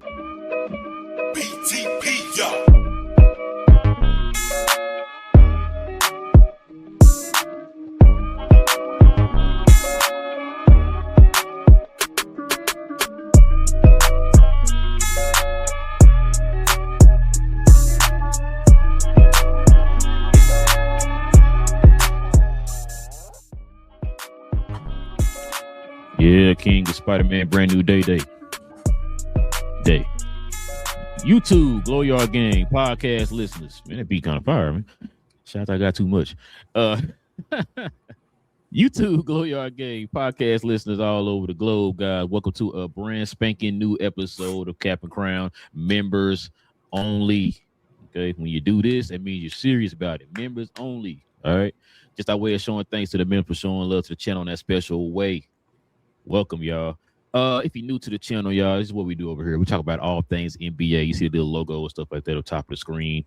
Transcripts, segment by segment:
BTP, y'all. Yeah, King of Spider-Man, brand new day. YouTube, GloYard Gang, podcast listeners. Man, that beat kind of fire, man. Shout out, I got too much. YouTube, GloYard Gang, podcast listeners all over the globe, guys. Welcome to a brand spanking new episode of Cap and Crown, members only. Okay, when you do this, that means you're serious about it. Members only. All right. Just our way of showing thanks to the members for showing love to the channel in that special way. Welcome, y'all. If you're new to the channel, y'all, this is what we do over here. We talk about all things NBA. You see the little logo and stuff like that on top of the screen.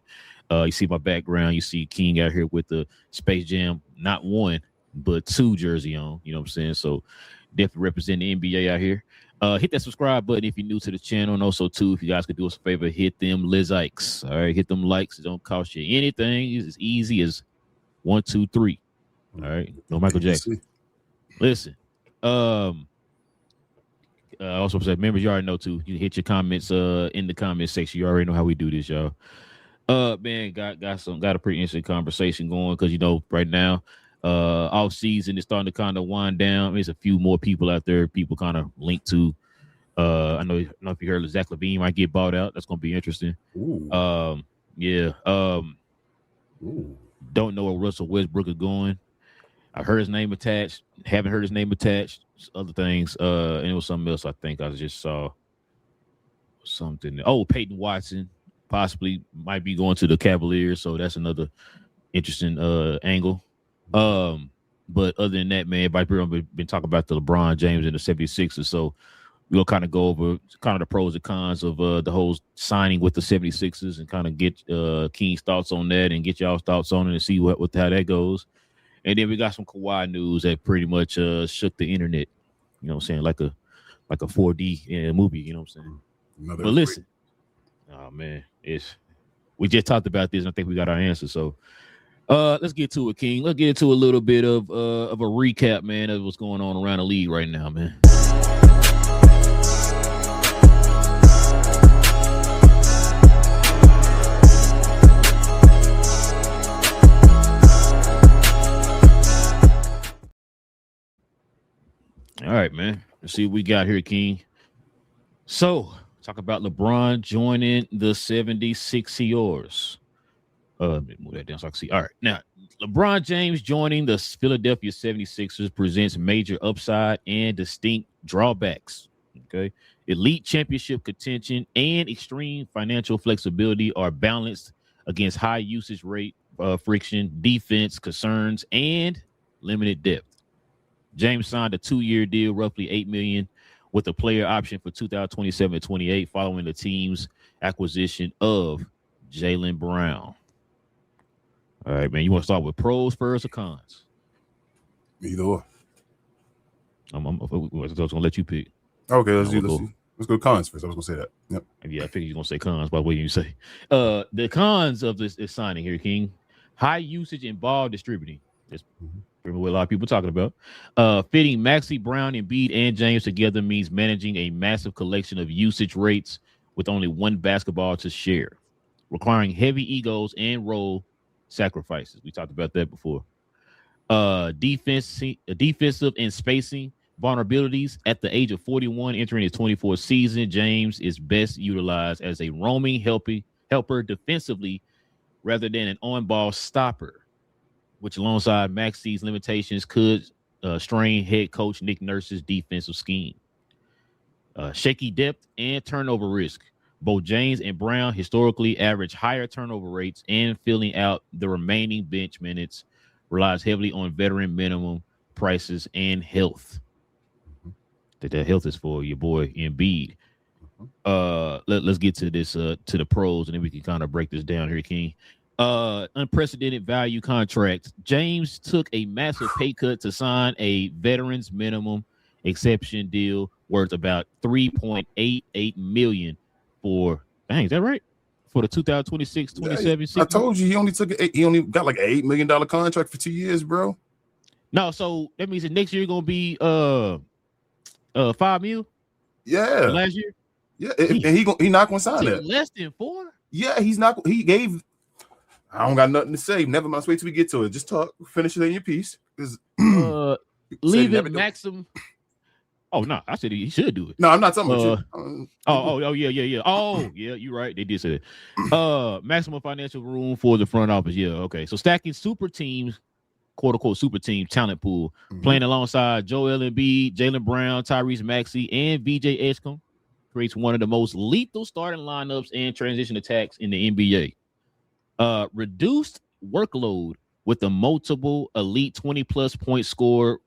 You see my background. You see King out here with the Space Jam, not 1, but 2 jersey on. You know what I'm saying? So definitely represent the NBA out here. Hit that subscribe button if you're new to the channel. And also, too, if you guys could do us a favor, hit them likes. All right, hit them likes. It don't cost you anything. It's as easy as 1, 2, 3. All right, no Michael Jackson. Listen. Also said members, you already know too. You hit your comments in the comment section. You already know how we do this, y'all. Man, got a pretty interesting conversation going because right now, off season is starting to kind of wind down. There's a few more people out there. People kind of linked to. I know if you heard Zach LaVine might get bought out. That's gonna be interesting. Ooh. Yeah. Ooh. Don't know where Russell Westbrook is going. I heard his name attached. Haven't heard his name attached. Other things. And it was something else. I think I just saw something. Oh, Peyton Watson possibly might be going to the Cavaliers. So that's another interesting angle. But other than that, man, everybody's been talking about the LeBron James and the 76ers. So we'll kind of go over kind of the pros and cons of the whole signing with the 76ers and kind of get King's thoughts on that and get y'all's thoughts on it and see how that goes. And then we got some Kawhi news that pretty much shook the internet. You know what I'm saying? Like a 4D movie, you know what I'm saying? But listen. Oh man, we just talked about this and I think we got our answer. So let's get to it, King. Let's get into a little bit of a recap, man, of what's going on around the league right now, man. All right, man. Let's see what we got here, King. So, talk about LeBron joining the 76ers. Let me move that down so I can see. All right. Now, LeBron James joining the Philadelphia 76ers presents major upside and distinct drawbacks. Okay. Elite championship contention and extreme financial flexibility are balanced against high usage rate, friction, defense concerns, and limited depth. James signed a 2-year deal, roughly $8 million, with a player option for 2027 and 28, following the team's acquisition of Jaylen Brown. All right, man. You want to start with pros first or cons? Either or. I'm gonna let you pick. Okay, let's go cons first. I was gonna say that. Yep. Yeah, I figured you're gonna say cons by the way you say. The cons of this signing here, King. High usage and ball distributing. That's what a lot of people are talking about. Fitting Maxey, Brown, Embiid, and James together means managing a massive collection of usage rates with only one basketball to share, requiring heavy egos and role sacrifices. We talked about that before. Defensive and spacing vulnerabilities. At the age of 41, entering his 24th season, James is best utilized as a roaming helper defensively rather than an on-ball stopper, which alongside Maxey's limitations could strain head coach Nick Nurse's defensive scheme. Shaky depth and turnover risk. Both James and Brown historically average higher turnover rates, and filling out the remaining bench minutes relies heavily on veteran minimum prices and health. That health is for your boy Embiid. Let's get to this to the pros, and then we can kind of break this down here, King. Unprecedented value contract. James took a massive pay cut to sign a veterans minimum exception deal worth about $3.88 million for, dang, is that right? For the 2026-27 season? I told you he only got like an $8 million contract for 2 years, bro. No, so that means that next year gonna be $5 million. Yeah, last year. Yeah, and he not gonna sign that. Less than 4. Yeah, he's not. He gave. I don't got nothing to say. Never mind. Let's wait till we get to it. Just talk. Finish it in your piece. Leave it maximum. Oh no, I said he should do it. No, I'm not talking about you. Yeah. Oh yeah, you're right. They did say that. Maximum financial room for the front office. Yeah, okay. So stacking super teams, quote unquote super team talent pool, playing alongside Joel Embiid, Jaylen Brown, Tyrese Maxey, and VJ Edgecombe creates one of the most lethal starting lineups and transition attacks in the NBA. Reduced workload with the multiple elite 20-plus point score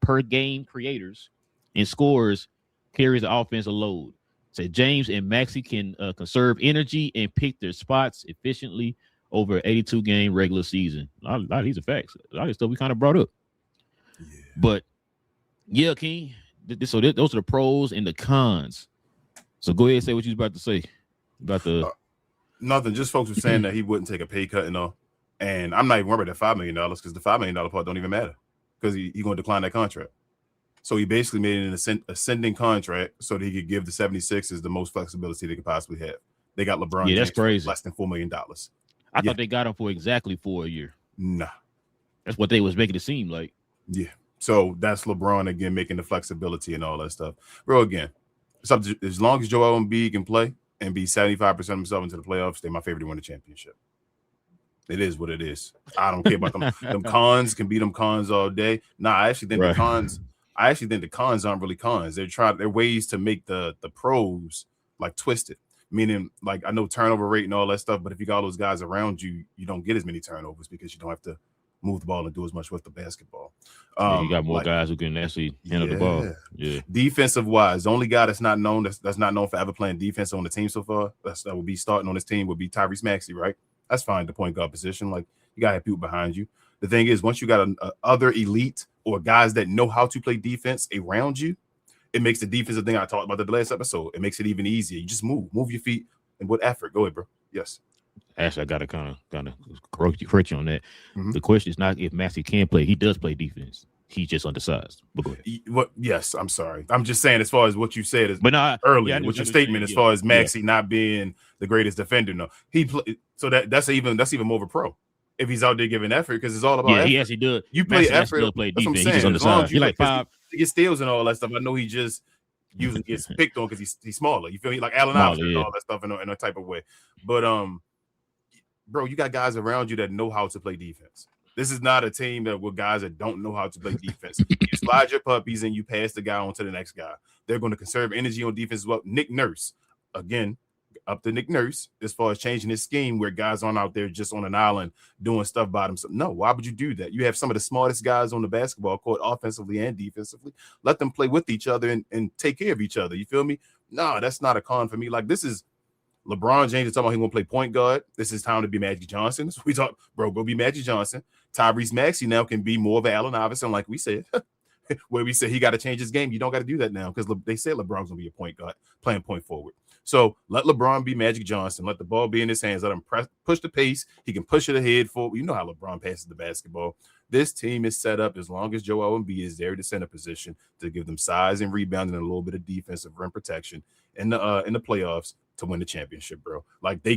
per game creators and scorers carries the offensive load. So James and Maxey can conserve energy and pick their spots efficiently over 82-game regular season. A lot of these are facts. A lot of stuff we kind of brought up. Yeah. But, yeah, King, those are the pros and the cons. So go ahead and say what you was about to say about the nothing. Just folks were saying that he wouldn't take a pay cut and all, and I'm not even worried about that $5 million because the $5 million part don't even matter because he's going to decline that contract. So he basically made an ascending contract so that he could give the 76ers the most flexibility they could possibly have. They got LeBron. Yeah, that's crazy. Less than $4 million. I thought they got him for exactly 4 years. Nah, that's what they was making it seem like. Yeah. So that's LeBron again making the flexibility and all that stuff, bro. Again. As long as Joel Embiid can play and be 75% of himself into the playoffs, they're my favorite to win the championship. It is what it is. I don't care about them. Them cons can be them cons all day. Nah, I actually think the cons. I actually think the cons aren't really cons. They're ways to make the pros like twisted. Meaning, like I know turnover rate and all that stuff, but if you got all those guys around you, you don't get as many turnovers because you don't have to move the ball and do as much with the basketball. You got more guys who can actually handle the ball. Yeah. Defensive wise, the only guy that's not known for ever playing defense on the team so far, that would be starting on this team would be Tyrese Maxey, right? That's fine, the point guard position. Like you gotta have people behind you. The thing is, once you got other elite or guys that know how to play defense around you, it makes the defensive thing I talked about the last episode. It makes it even easier. You just move your feet and with effort. Go ahead, bro. Yes. Actually, I gotta kind of correct you on that. The question is not if Maxey can play. He does play defense. He's just undersized. But go ahead. Yes, I'm sorry. I'm just saying as far as what you said earlier with your statement as far as Maxey not being the greatest defender. No, he play, so that's even more of a pro if he's out there giving effort because it's all about effort. He actually does. You play effort. Play defense. He's just undersized. He like 5. He gets steals and all that stuff. I know he just usually gets picked on because he's smaller. You feel me? Like Allen Iverson and all that stuff in a type of way. But bro, you got guys around you that know how to play defense. This is not a team with guys that don't know how to play defense. You slide your puppies and you pass the guy on to the next guy. They're going to conserve energy on defense as well. Nick Nurse, again, up to Nick Nurse as far as changing his scheme where guys aren't out there just on an island doing stuff by themselves. No, why would you do that? You have some of the smartest guys on the basketball court offensively and defensively. Let them play with each other and take care of each other. You feel me? No, that's not a con for me. Like this is LeBron James is talking about he won't play point guard. This is time to be Magic Johnson. So we talk, bro, go be Magic Johnson. Tyrese Maxey now can be more of an Allen Iverson, like we said, where we said he got to change his game. You don't got to do that now because they said LeBron's going to be a point guard, playing point forward. So let LeBron be Magic Johnson. Let the ball be in his hands. Let him push the pace. He can push it ahead forward. You know how LeBron passes the basketball. This team is set up as long as Joel Embiid is there to center position to give them size and rebounding and a little bit of defensive rim protection in the playoffs to win the championship, bro. Like they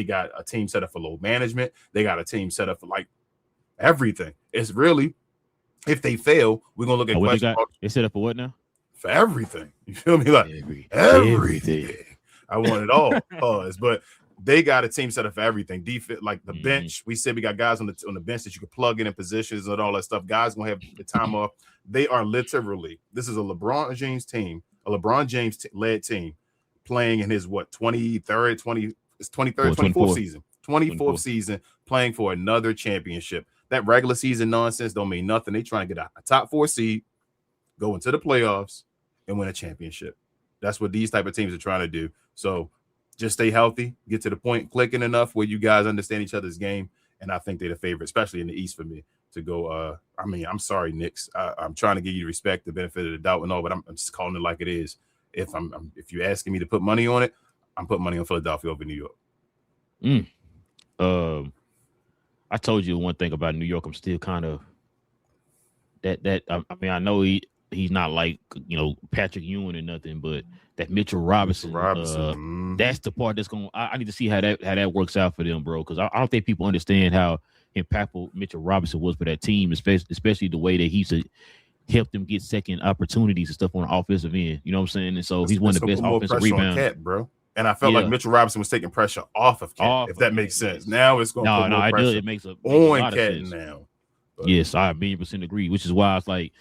got a team set up for load management. They got a team set up for like everything. It's really, if they fail, we're gonna look at questions. They set up for what now? For everything. You feel me? Like everything. I want it all. Pause. But they got a team set up for everything. Defense, like the bench. We said we got guys on the bench that you could plug in positions and all that stuff. Guys gonna have the time off. They are literally. This is a LeBron James team, a LeBron James led team, playing in his 24th season. 24th season, playing for another championship. That regular season nonsense don't mean nothing. They trying to get a top 4 seed, go into the playoffs, and win a championship. That's what these type of teams are trying to do. So just stay healthy, get to the point clicking enough where you guys understand each other's game, and I think they're the favorite, especially in the East for me, to go. I'm sorry, Knicks. I'm trying to give you respect, the benefit of the doubt and all, but I'm just calling it like it is. If you're asking me to put money on it, I'm putting money on Philadelphia over New York. I told you one thing about New York. I'm still kind of that. I mean, I know he's not like Patrick Ewing or nothing, but that Mitchell Robinson, that's the part that's going. I need to see how that works out for them, bro. Because I don't think people understand how impactful Mitchell Robinson was for that team, especially the way that he's helped them get second opportunities and stuff on the offensive end. You know what I'm saying? And so he's one of the best offensive rebounders, bro. And I felt like Mitchell Robinson was taking pressure off of Cat, if that makes sense. Now it's going to put more pressure it makes a on Cat now. But. Yes, I 100% agree, which is why it's like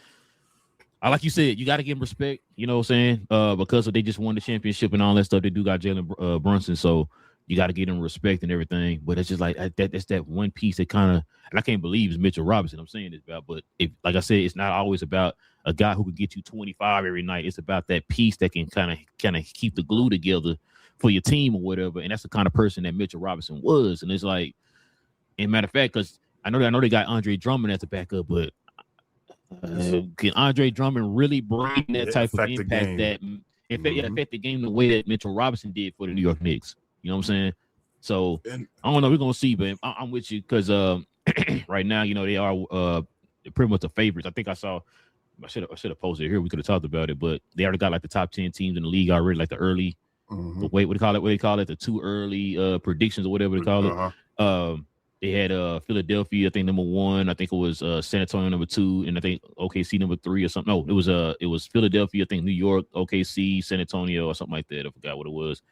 you said, you got to give him respect, you know what I'm saying? Because they just won the championship and all that stuff. They do got Jalen Brunson, so you got to give him respect and everything. But it's just like that's that one piece that kind of, and I can't believe it's Mitchell Robinson I'm saying this about, but like I said, it's not always about a guy who could get you 25 every night. It's about that piece that can kind of keep the glue together for your team or whatever, and that's the kind of person that Mitchell Robinson was. And it's like, and matter of fact, because I know they got Andre Drummond as a backup, but can Andre Drummond really bring that type of impact that affect the game the way that Mitchell Robinson did for the New York Knicks? You know what I'm saying? So I don't know. We're gonna see, but I'm with you because right now, they are pretty much the favorites. I think I should have posted it here. We could have talked about it, but they already got like the top 10 teams in the league already, like the early. What they call it? The too early predictions or whatever they call it. They had Philadelphia, I think number 1. I think it was San Antonio number 2, and I think OKC number 3 or something. No, it was Philadelphia, I think New York, OKC, San Antonio, or something like that. I forgot what it was.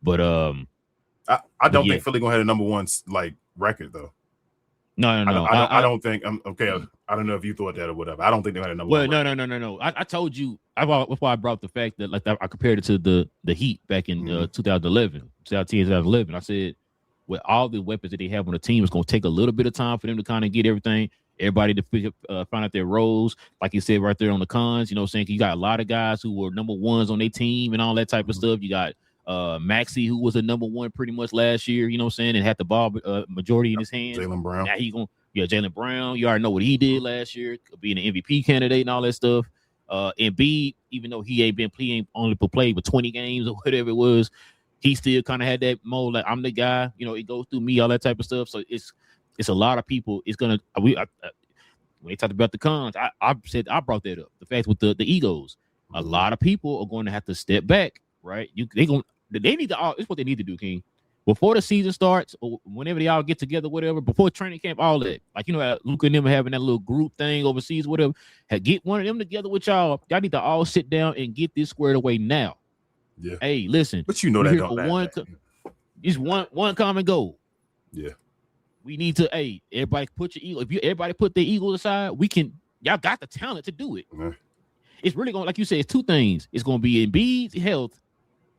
But I don't think Philly gonna have a number 1 like record though. No. I don't think. Okay. I don't know if you thought that or whatever. I don't think they had a number. Well, no. I told you. That's why I brought the fact that I compared it to the Heat back in 2010, 2011. I said with all the weapons that they have on the team, it's going to take a little bit of time for them to kind of get everybody to find out their roles. Like you said right there on the cons, you know what I'm saying? You got a lot of guys who were number 1s on their team and all that type of stuff. You got Maxey, who was a number 1 pretty much last year, you know what I'm saying, and had the ball majority in his hands. Jaylen Brown. Now Jaylen Brown. You already know what he did last year, being an MVP candidate and all that stuff. Embiid, even though he ain't only played for 20 games or whatever it was, he still kind of had that mode like I'm the guy. It goes through me, all that type of stuff. So it's a lot of people. It's gonna when they talked about the cons, I said I brought that up. The fact with the egos, a lot of people are going to have to step back, right? They need to. It's what they need to do, King. Before the season starts, or whenever they all get together, whatever, before training camp, all that. Like, Luka and them having that little group thing overseas, whatever. Get one of them together with y'all. Y'all need to all sit down and get this squared away now. Yeah. Hey, listen. But that don't it's one common goal. Yeah. We need to, everybody put your ego. If everybody put their ego aside, y'all got the talent to do it. Yeah. It's really going, like you said, it's 2 things. It's going to be Embiid's health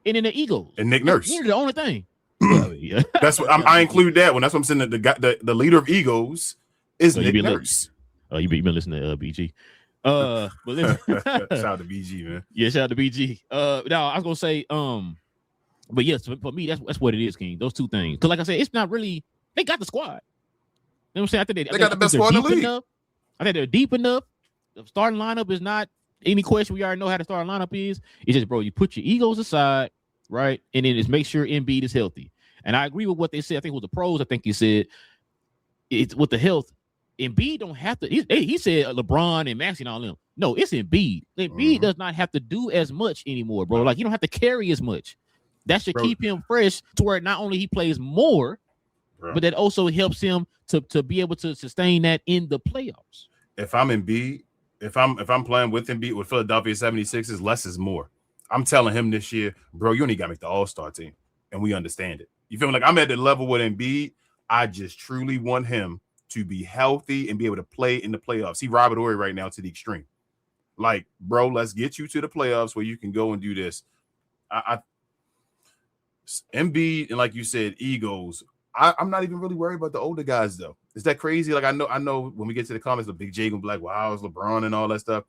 and then the egos. And Nick Nurse. They're the only thing. Yeah. That's what I include that one. That's what I'm saying. That the leader of egos is Nick Nurse. You've been listening to BG. But listen. Shout out to BG, man. Yeah, shout out to BG. Now I was gonna say, but yes, for me, that's what it is, King. Those 2 things. Because like I said, it's not really. They got the squad. You know what I'm saying? I think they got the best squad in the league. I think they're deep enough. The starting lineup is not any question. We already know how the starting lineup is. It's just, bro, you put your egos aside, right? And then just make sure Embiid is healthy. And I agree with what they said. I think with the pros, I think he said it's with the health. Embiid don't have to. He said LeBron and Maxey and all them. No, it's Embiid. Embiid does not have to do as much anymore, bro. Like, you don't have to carry as much. That should keep him fresh to where not only he plays more, but that also helps him to be able to sustain that in the playoffs. If I'm Embiid, if I'm playing with Embiid with Philadelphia 76ers, less is more. I'm telling him this year, bro, you only got to make the All-Star team, and we understand it. You feel me? Like, I'm at the level with Embiid. I just truly want him to be healthy and be able to play in the playoffs. He Robert Horry right now to the extreme. Like, bro, let's get you to the playoffs where you can go and do this. Embiid, and like you said, egos. I'm not even really worried about the older guys, though. Is that crazy? Like, I know when we get to the comments, the Big J gonna be like, wow, it's LeBron and all that stuff.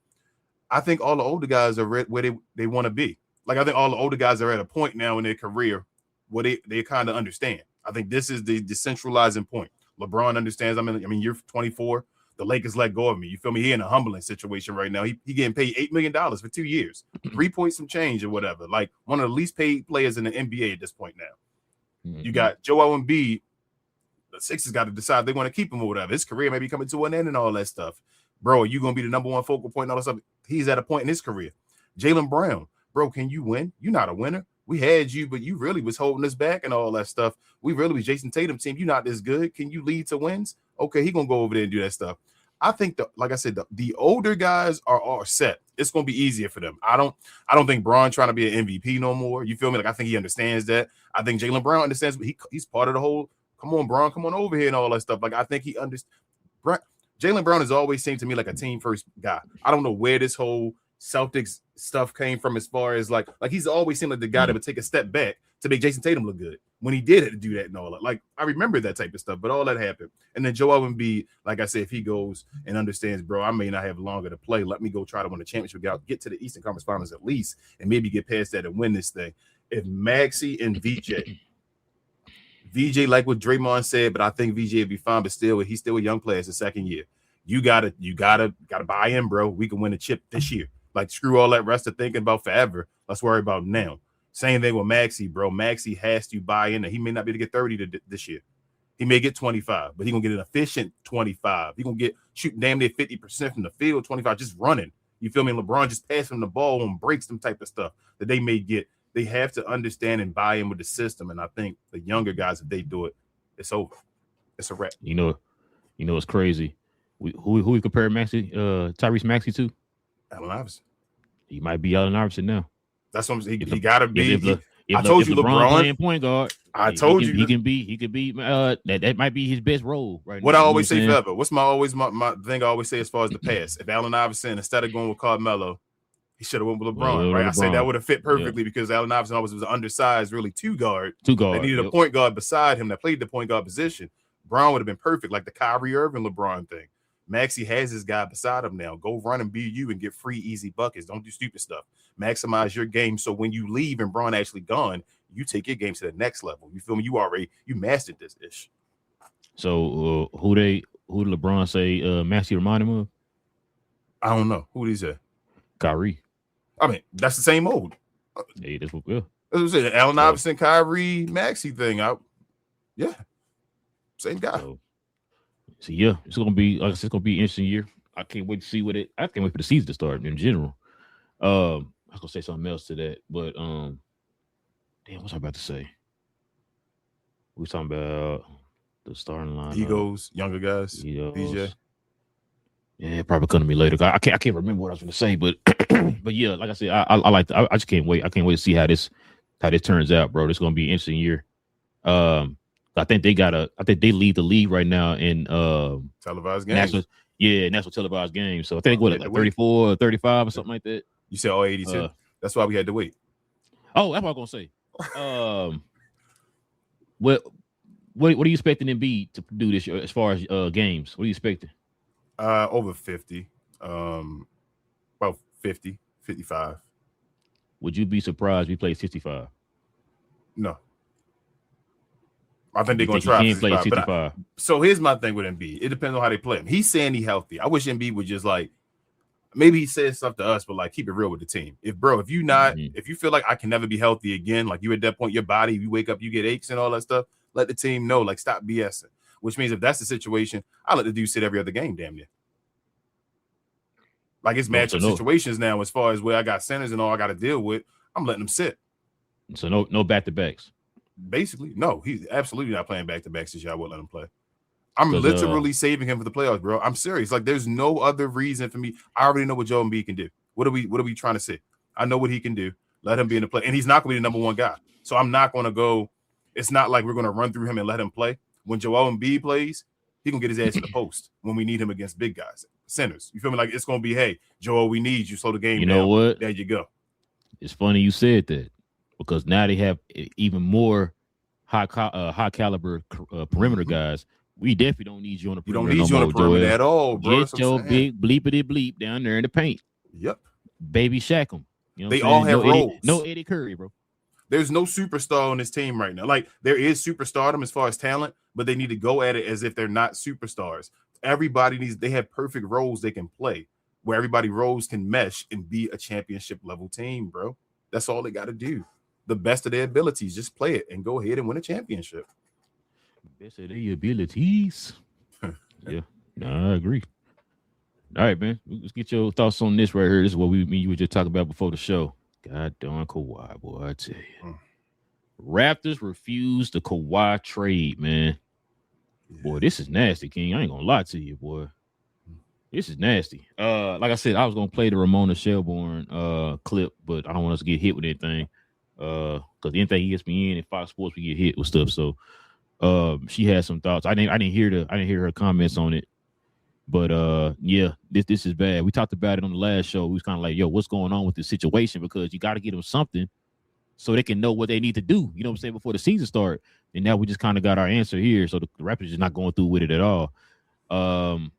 I think all the older guys are where they want to be. Like, I think all the older guys are at a point now in their career where they kind of understand. I think this is the decentralizing point. LeBron understands. I mean, you're 24. the Lakers let go of me. You feel me? He in a humbling situation right now. He getting paid $8 million for 2 years, 3 points some change or whatever. Like one of the least paid players in the NBA at this point now. You got Joel Embiid. The Sixers got to decide they want to keep him or whatever. His career may be coming to an end and all that stuff. Bro, are you going to be the number one focal point and all that stuff? He's at a point in his career. Jaylen Brown, bro, can you win? You're not a winner. We had you, but you really was holding us back and all that stuff. We really was Jason Tatum team. You're not this good. Can you lead to wins? Okay, he going to go over there and do that stuff. I think, like I said, the older guys are set. It's going to be easier for them. I don't think Braun trying to be an MVP no more. You feel me? Like, I think he understands that. I think Jaylen Brown understands. He's part of the whole, come on, Braun, come on over here and all that stuff. Like, I think he understands. Jaylen Brown has always seemed to me like a team first guy. I don't know where this whole Celtics stuff came from as far as like he's always seemed like the guy that would take a step back to make Jason Tatum look good when he did do that and all that. Like, I remember that type of stuff, but all that happened. And then Joel Embiid, like I said, if he goes and understands, bro, I may not have longer to play. Let me go try to win the championship, get to the Eastern Conference Finals at least, and maybe get past that and win this thing. If Maxey and VJ, like what Draymond said, but I think VJ would be fine, but still, he's still a young player. It's his second year. You gotta buy in, bro. We can win a chip this year. Like, screw all that rest of thinking about forever. Let's worry about now. Same thing with Maxey, bro. Maxey has to buy in. He may not be able to get 30 this year. He may get 25, but he's going to get an efficient 25. He's going to get shooting damn near 50% from the field, 25 just running. You feel me? LeBron just passing the ball on breaks, them type of stuff that they may get. They have to understand and buy in with the system. And I think the younger guys, if they do it, it's over. It's a wrap. You know, it's crazy. Who we compare Tyrese Maxey to? Allen Iverson. He might be Allen Iverson now. That's what I'm saying. He got to be. I told you, LeBron playing point guard. I told you he can be. That might be his best role right now. What I always say forever. What's my thing I always say as far as the past? If Allen Iverson, instead of going with Carmelo, he should have went with LeBron, right? I said that would have fit perfectly because Allen Iverson always was an undersized, really two guard. They needed a point guard beside him that played the point guard position. Brown would have been perfect, like the Kyrie Irving LeBron thing. Maxey has his guy beside him now. Go run and be you and get free, easy buckets. Don't do stupid stuff. Maximize your game so when you leave and Braun actually gone, you take your game to the next level. You feel me? You mastered this ish. So who did LeBron say Maxey remind him of? I don't know. Who did he say? Kyrie. I mean, that's the same old. Hey, that's what we're. As I said, Allen Iverson, Kyrie, Maxey thing. Yeah. Same guy. So yeah, it's gonna be like I said, it's gonna be an interesting year. I can't wait to see I can't wait for the season to start in general. I was gonna say something else to that, but damn, what's I about to say? We was talking about the starting line. Egos, younger guys, PJ. Yeah, probably coming to me later. I can't remember what I was gonna say, but but yeah, like I said, I just can't wait. I can't wait to see how this turns out, bro. This is gonna be an interesting year. I think they lead the league right now in televised games. National televised games. So I think like 34 or 35 or something like that. You said 82. That's why we had to wait. Oh, that's what I was gonna say. What are you expecting Embiid to do this year as far as games? What are you expecting? Over 50. About 50, 55. Would you be surprised if he plays 65? No. I think they're going to try 65. So here's my thing with Embiid. It depends on how they play him. He's saying he's healthy. I wish Embiid would just maybe he says stuff to us, but keep it real with the team. If you feel like I can never be healthy again, like you at that point, your body, you wake up, you get aches and all that stuff, let the team know, stop BSing. Which means if that's the situation, I let the dude sit every other game, damn near. It's matchup situations now as far as where I got centers and all I got to deal with, I'm letting them sit. So no back-to-backs. Basically, no, he's absolutely not playing back-to-backs this year. I wouldn't let him play. I'm literally saving him for the playoffs, bro. I'm serious. There's no other reason for me. I already know what Joel Embiid can do. What are we trying to say? I know what he can do. Let him be in the play. And he's not going to be the number one guy. So I'm not going to go. It's not like we're going to run through him and let him play. When Joel Embiid plays, he going to get his ass in the post when we need him against big guys, centers. You feel me? It's going to be, hey, Joel, we need you. Slow the game down. You know what? There you go. It's funny you said that because now they have even more high caliber perimeter guys. We definitely don't need you on the perimeter. We don't need you on the perimeter at all, bro. Get your big bleepity bleep down there in the paint. Yep. Baby Shaq them. They all have roles. No Eddie Curry, bro. There's no superstar on this team right now. There is superstardom as far as talent, but they need to go at it as if they're not superstars. everybody they have perfect roles they can play where everybody roles can mesh and be a championship level team, bro. That's all they got to do. The best of their abilities, just play it and go ahead and win a championship. Best of their abilities. Yeah, no, I agree. All right, man. Let's get your thoughts on this right here. This is what you were just talking about before the show. God darn Kawhi, boy, I tell you. Raptors refuse the Kawhi trade, man. Yeah. Boy, this is nasty, King. I ain't gonna lie to you, boy. This is nasty. Like I said, I was gonna play the Ramona Shelburne clip, but I don't want us to get hit with anything. Because anything ESPN and Fox Sports, we get hit with stuff. So she had some thoughts. I didn't hear her comments on it. But yeah, this is bad. We talked about it on the last show. We was kind of like, yo, what's going on with this situation? Because you got to get them something so they can know what they need to do. You know what I'm saying? Before the season start. And now we just kind of got our answer here. So the Raptors is not going through with it at all. I'm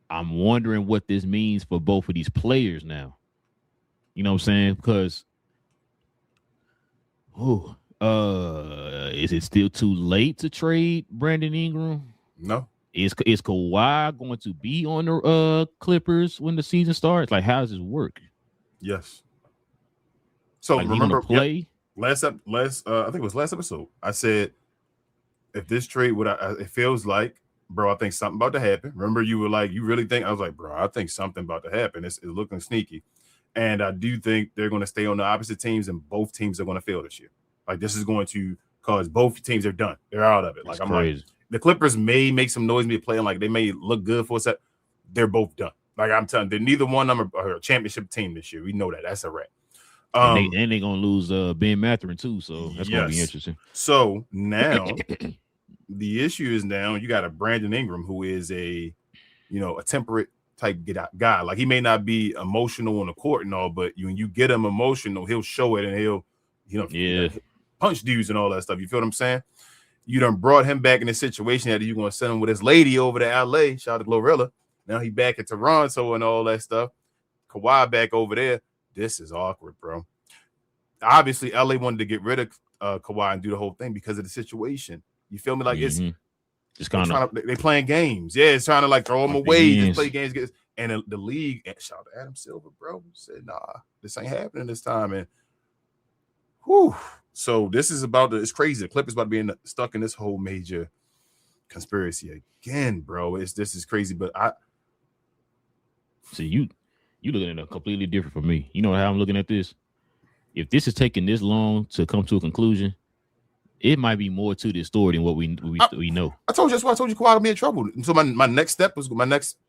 wondering what this means for both of these players now. You know what I'm saying? Because, is it still too late to trade Brandon Ingram? No. Is Kawhi going to be on the Clippers when the season starts? Like, how does this work? Yes. So like, remember, play I think it was last episode. I said, if this trade it feels like, bro, I think something about to happen. Remember, you were like, you really think? I was like, bro, I think something about to happen. It's looking sneaky, and I do think they're going to stay on the opposite teams, and both teams are going to fail this year. Like, this is going to cause both teams are done. They're out of it. Like, I'm crazy. Like, the Clippers may make some noise, me playing like they may look good for a set. They're both done. Like, I'm telling you, neither one of them are a championship team this year. We know that. That's a wrap. And they're gonna lose Ben Mathurin too, so that's gonna be interesting. So now the issue is now you got a Brandon Ingram who is a temperate type guy. Like, he may not be emotional on the court and all, but when you get him emotional, he'll show it and he'll punch dudes and all that stuff. You feel what I'm saying? You done brought him back in a situation that you're going to send him with his lady over to LA. Shout out to GloRilla. Now he back in Toronto and all that stuff. Kawhi back over there. This is awkward, bro. Obviously, LA wanted to get rid of Kawhi and do the whole thing because of the situation. You feel me? Like, it's kind of they playing games. Yeah, it's trying to like throw him away. Just play games. And the league, shout out to Adam Silver, bro, said, nah, this ain't happening this time. And whew. So this is it's crazy. The Clippers about to be stuck in this whole major conspiracy again, bro. This is crazy. But I see you looking at it completely different from me. You know how I'm looking at this? If this is taking this long to come to a conclusion, it might be more to this story than what we know. I told you that's why I told you Kawhi would be in trouble. So my next step was my next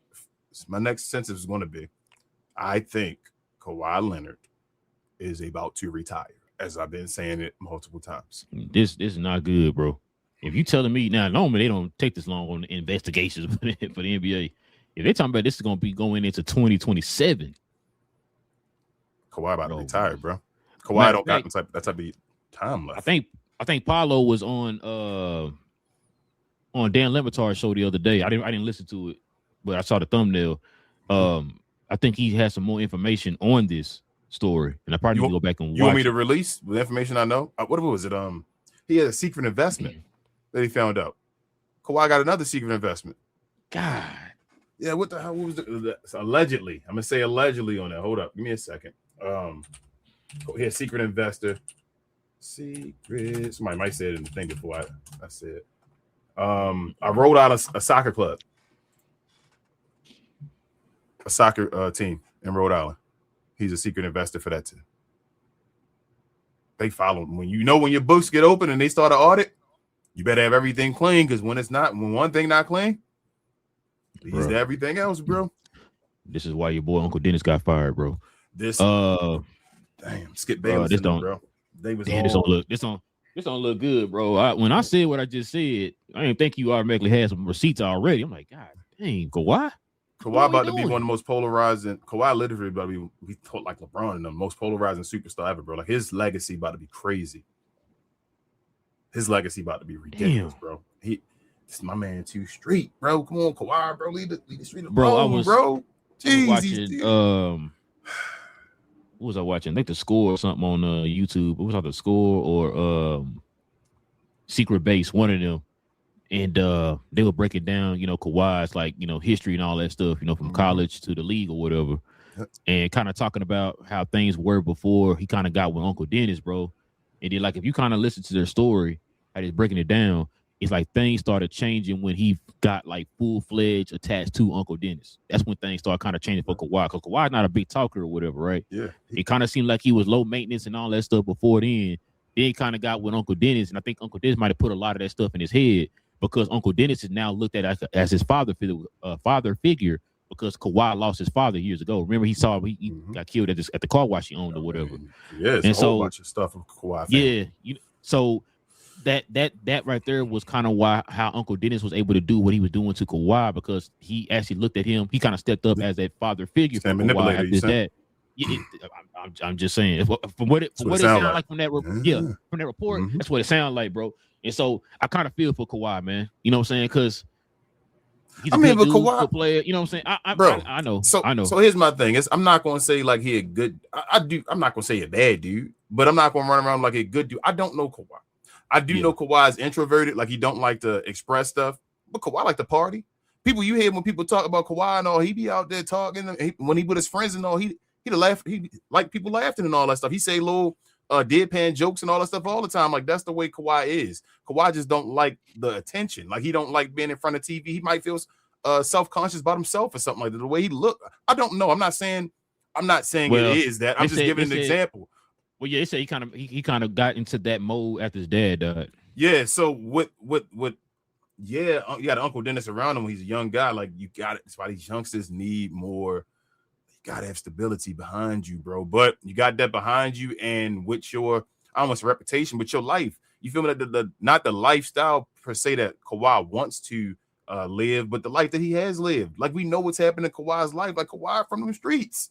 sentence was going to be, I think Kawhi Leonard is about to retire. As I've been saying it multiple times. This is not good, bro. If you telling me now, normally they don't take this long on investigations for the NBA. If they're talking about this is going to be going into 2027, Kawhi about to retire, bro. Kawhi don't got that type of time left. I think Paulo was on Dan Le Batard's show the other day. I didn't listen to it, but I saw the thumbnail. I think he has some more information on this story, and I probably need to go back and watch. You want me to release the information I know? What was it? He had a secret investment that he found out. Kawhi got another secret investment. God, yeah. What the hell? What was allegedly? I'm gonna say allegedly on that. Hold up, give me a second. Here, secret investor. Secret. Somebody might say it in the thing before I said. I rolled out a soccer club, a soccer team in Rhode Island. He's a secret investor for that too. They follow him. When your books get open and they start an audit, you better have everything clean, because when one thing not clean, leads to everything else, bro. This is why your boy Uncle Dennis got fired, bro. Damn, Skip Bayless, bro. This don't look good, bro. When I said what I just said, I didn't think you automatically had some receipts already. I'm like, God dang, Kawhi. Kawhi about to be one of the most polarizing. Kawhi literally about to be like LeBron and the most polarizing superstar ever, bro. Like, his legacy about to be crazy. His legacy about to be ridiculous, bro. This is my man too street, bro. Come on, Kawhi, bro. Lead the street alone, bro. Jeez, what was I watching? I think The Score or something on YouTube. It was either The Score or Secret Base, one of them. and they were breaking down, Kawhi's like, history and all that stuff, from college to the league or whatever, and kind of talking about how things were before he kind of got with Uncle Dennis, bro. And then, like, if you kind of listen to their story, how they're breaking it down, it's like things started changing when he got like full-fledged attached to Uncle Dennis. That's when things started kind of changing for Kawhi, because Kawhi's not a big talker or whatever, right? Yeah. It kind of seemed like he was low maintenance and all that stuff before then. Then he kind of got with Uncle Dennis, and I think Uncle Dennis might have put a lot of that stuff in his head, because Uncle Dennis is now looked at as his father figure, because Kawhi lost his father years ago. Remember, he got killed at the car wash he owned or whatever. Yeah, it's a whole bunch of stuff from Kawhi family. Yeah, so that right there was kind of how Uncle Dennis was able to do what he was doing to Kawhi, because he actually looked at him. He kind of stepped up as that father figure for Kawhi after his dad. I'm just saying, from what it sounded like from that report, that's what it sounded like, bro. And so I kind of feel for Kawhi, man. You know what I'm saying? Because he's a good Kawhi player. You know what I'm saying? Bro, I know. So here's my thing: I'm not gonna say like he a good. I'm not gonna say a bad dude, but I'm not gonna run around like a good dude. I don't know Kawhi. I do know Kawhi is introverted, like he don't like to express stuff. But Kawhi like to party. People, you hear when people talk about Kawhi and all, he be out there talking. When he with his friends and all, he'd laugh. He like people laughing and all that stuff. He say little deadpan jokes and all that stuff all the time. Like that's the way Kawhi is. Kawhi just don't like the attention. Like he don't like being in front of TV. He might feel self-conscious about himself or something like that. The way he look, I don't know. I'm not saying it is that. I'm just giving an example. Well, yeah, they say he kind of got into that mode after his dad died. Yeah, so you got Uncle Dennis around him when he's a young guy. Like you got it. That's why these youngsters need more. You gotta have stability behind you, bro. But you got that behind you, and with your almost reputation, with your life, you feel me? That not the lifestyle per se that Kawhi wants to live, but the life that he has lived. Like we know what's happened in Kawhi's life. Like Kawhi from them streets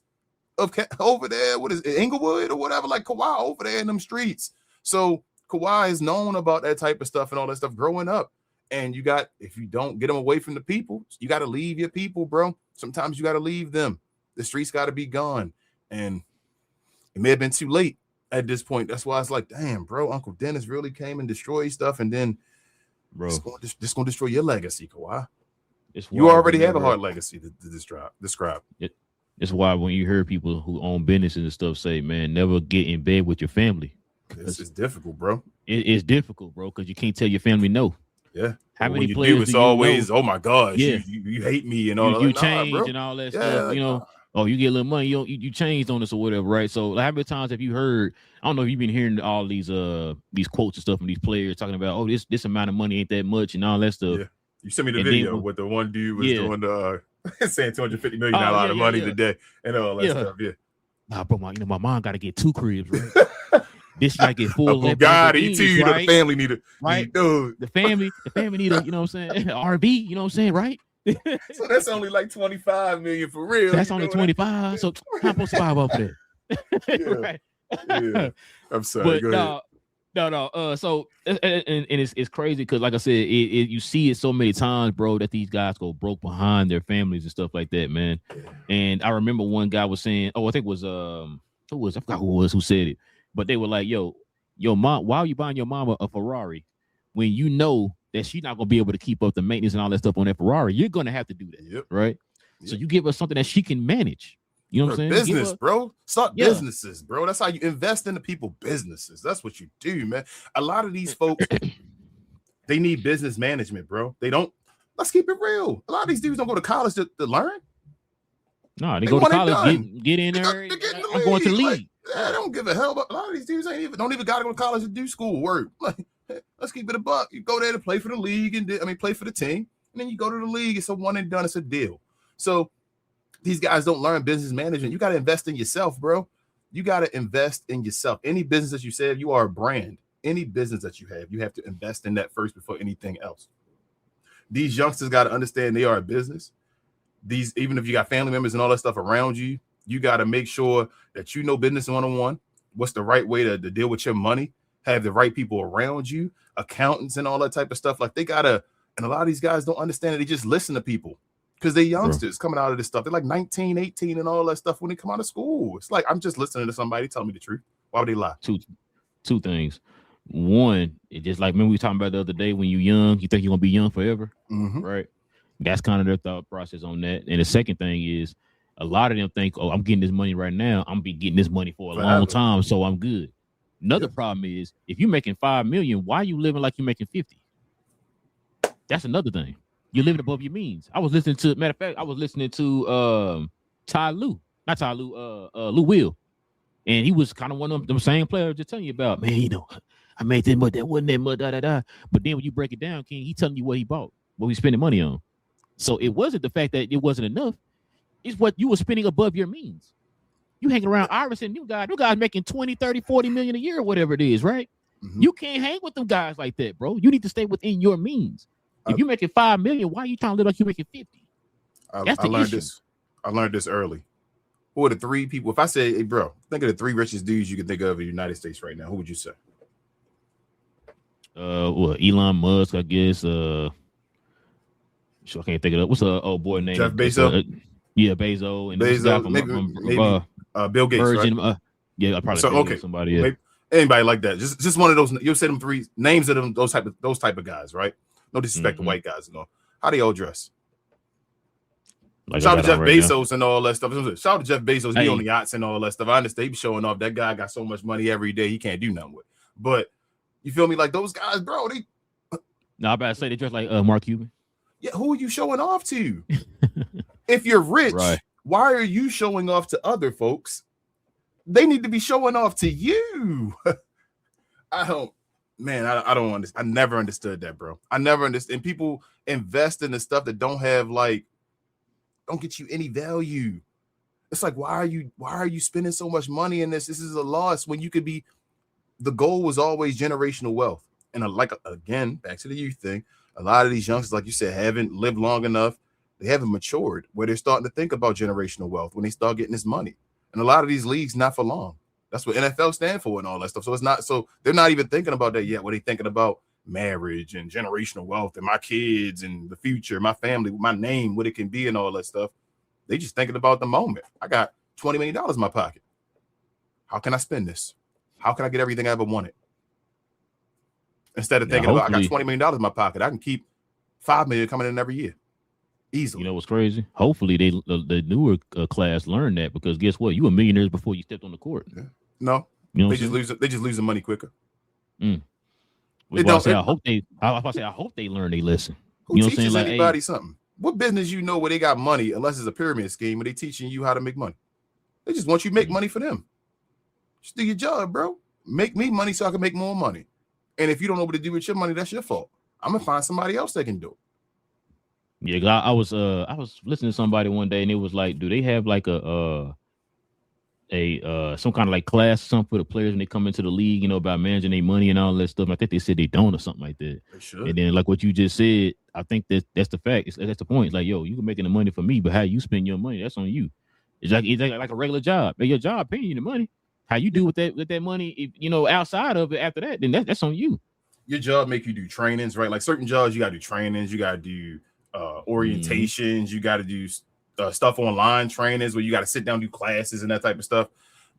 of over there, what is it, Inglewood or whatever? Like Kawhi over there in them streets. So Kawhi is known about that type of stuff and all that stuff growing up. And if you don't get them away from the people, you got to leave your people, bro. Sometimes you got to leave them. The streets got to be gone. And it may have been too late at this point. That's why it's like, damn, bro, Uncle Dennis really came and destroyed stuff. And then, bro, it's going to destroy your legacy, Kawhi. You already have a hard legacy to describe. It's why when you hear people who own businesses and stuff say, man, never get in bed with your family. This is difficult, bro. It's difficult, bro, because you can't tell your family no. Yeah. How many players it's always, oh my gosh, you hate me and all that. You change and all that stuff, Oh, you get a little money, you changed on us or whatever, right? So how many times have you heard? I don't know if you've been hearing all these quotes and stuff from these players talking about, oh, this amount of money ain't that much and all that stuff. Yeah. You sent me the video with the one dude was doing the saying $250 million a lot of money today and all that stuff. Yeah. Nah, bro, my mom got to get 2 cribs, right? This got to get full. Bugatti too. Right? The family need it, right? The family need a, you know what I'm saying? RV, you know what I'm saying, right? So that's only like 25 million for real. That's only 25. So I'm supposed to 5 up there. Right. Yeah. I'm sorry. Go ahead. No. So and it's crazy because, like I said, you see it so many times, bro, that these guys go broke behind their families and stuff like that, man. And I remember one guy was saying, I think it was I forgot who said it, but they were like, yo, mom, why are you buying your mama a Ferrari when you know that she's not gonna be able to keep up the maintenance and all that stuff on that Ferrari? You're gonna have to do that, right? Yep. So you give her something that she can manage. You know what I'm saying? Business, bro. Start businesses, bro. That's how you invest into people businesses. That's what you do, man. A lot of these folks, they need business management, bro. They don't. Let's keep it real. A lot of these dudes don't go to college to learn. No, they go to college, get in there. I'm going to the league. I don't give a hell about a lot of these dudes. Don't even got to go to college to do school work. Like, let's keep it a buck. You go there to play for the league and play for the team, and then you go to the league. It's a one and done. It's a deal. So these guys don't learn business management. You got to invest in yourself, bro. You got to invest in yourself. Any business that you say, you are a brand. Any business that you have to invest in that first before anything else. These youngsters got to understand they are a business. Even if you got family members and all that stuff around you, you got to make sure that you know business 101. What's the right way to deal with your money? Have the right people around you, accountants and all that type of stuff. Like they gotta, and a lot of these guys don't understand it. They just listen to people because they're youngsters coming out of this stuff. They're like 19, 18 and all that stuff when they come out of school. It's like, I'm just listening to somebody tell me the truth. Why would they lie? Two things. One, it just like remember we were talking about the other day when you're young, you think you're gonna be young forever, right? That's kind of their thought process on that. And the second thing is a lot of them think, oh, I'm getting this money right now. I'm gonna be getting this money for a long time, so I'm good. Another problem is if you're making $5 million, why are you living like you're making 50? That's another thing. You're living above your means. I was listening to, matter of fact, I was listening to Lou Will. And he was kind of one of them same players just telling you about, man, you know, I made that much, that wasn't that much, da da da. But then when you break it down, King, he telling you what he bought, what he's spending money on. So it wasn't the fact that it wasn't enough. It's what you were spending above your means. You hanging around Iverson, you guys making 20, 30, 40 million a year or whatever it is, right? You can't hang with them guys like that, bro. You need to stay within your means. If you're making 5 million, why are you trying to live like you're making 50? That's the issue. I learned this early. Who are the three people? If I say, hey, bro, think of the three richest dudes you can think of in the United States right now, who would you say? Well, Elon Musk, I guess. I can't think of it. What's the old boy name? Jeff Bezos. Yeah, Bezos. And Bezos, maybe Bill Gates. Virgin, right? Yeah, I probably somebody. Yeah. Maybe anybody like that. Just one of those. You'll say them three names of them. Those type of guys, right? No disrespect to white guys and all. How they all dress? Like shout out to Jeff Bezos and all that stuff. Shout out to Jeff Bezos. He on the yachts and all that stuff. I understand he be showing off. That guy got so much money every day he can't do nothing with. But you feel me? Like those guys, bro. No, I about to say they dress like Mark Cuban. Yeah, who are you showing off to? If you're rich, right, why are you showing off to other folks? They need to be showing off to you. I don't understand. I never understood that, bro. I never understood. And people invest in the stuff that don't get you any value. It's like, why are you spending so much money in this? This is a loss when you could be. The goal was always generational wealth. And again, back to the youth thing, a lot of these youngsters, like you said, haven't lived long enough. They haven't matured where they're starting to think about generational wealth when they start getting this money. And a lot of these leagues, not for long. That's what NFL stand for and all that stuff. So they're not even thinking about that yet. What they thinking about marriage and generational wealth and my kids and the future, my family, my name, what it can be and all that stuff. They just thinking about the moment. I got $20 million in my pocket. How can I spend this? How can I get everything I ever wanted? Instead of thinking about, I got $20 million in my pocket, I can keep $5 million coming in every year. Easily. You know what's crazy? Hopefully the newer class learn that, because guess what? You were millionaires before you stepped on the court. Yeah. No, you know they just lose the money quicker. I hope they learn their lesson. Who teaches anybody something? What business you know where they got money, unless it's a pyramid scheme where they teaching you how to make money? They just want you to make money for them. Just do your job, bro. Make me money so I can make more money. And if you don't know what to do with your money, that's your fault. I'm gonna find somebody else that can do it. Yeah, I was listening to somebody one day and it was like, do they have like a some kind of like class or something for the players when they come into the league, you know, about managing their money and all that stuff? I think they said they don't or something like that. They should. And then like what you just said, I think that's the fact. That's the point. It's like, yo, you can making the money for me, but how you spend your money, that's on you. It's like a regular job. Your job paying you the money. How you do with that money, if, you know, outside of it after that, then that's on you. Your job make you do trainings, right? Like certain jobs, you got to do trainings, you got to do orientations, you got to do stuff online trainings where you got to sit down, do classes and that type of stuff.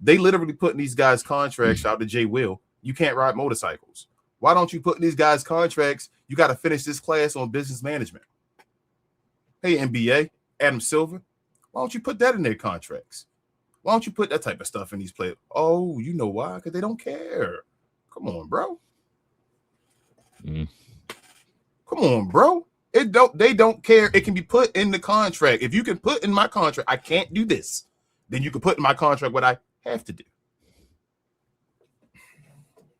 They literally put in these guys' contracts. Shout out to Jay Will. You can't ride motorcycles. Why don't you put in these guys' contracts? You got to finish this class on business management. Hey, NBA, Adam Silver, why don't you put that in their contracts? Why don't you put that type of stuff in these players? Oh, you know why? Because they don't care. Come on, bro. Come on, bro. They don't care. It can be put in the contract. If you can put in my contract, I can't do this, then you can put in my contract what I have to do.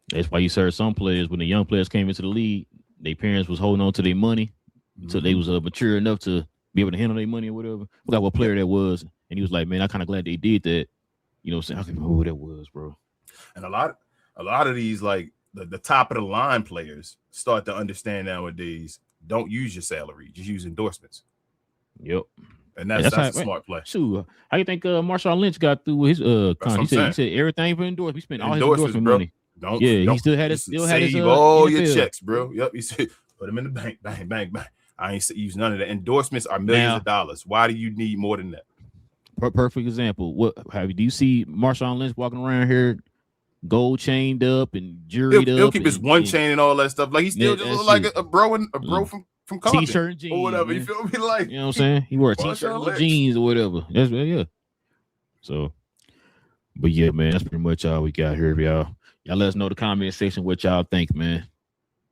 That's why you serve some players when the young players came into the league, their parents was holding on to their money until they was mature enough to be able to handle their money or whatever. Forgot what player that was. And he was like, man, I'm kind of glad they did that. You know what I'm saying? I can remember who that was, bro. And a lot of these, like the top of the line players start to understand nowadays, don't use your salary, just use endorsements. Yep. And that's a smart play. Shoot, how you think Marshawn Lynch got through his contract? He said everything for endorsement. He spent all his endorsement money. He still had his all your checks, bro. Yep. He said put them in the bank, bang, bang, bang. I ain't use none of that. Endorsements are millions of dollars. Why do you need more than that? Perfect example. Do you see Marshawn Lynch walking around here gold chained up and juried He'll up. keep his one chain and all that stuff. Like he still just look like a bro from Compton T-shirt and jeans, or whatever. Man. You feel me? Like, you know what I'm saying? He wore a T-shirt and jeans or whatever. That's yeah. So, but yeah, man, that's pretty much all we got here, y'all. Y'all let us know in the comment section what y'all think, man.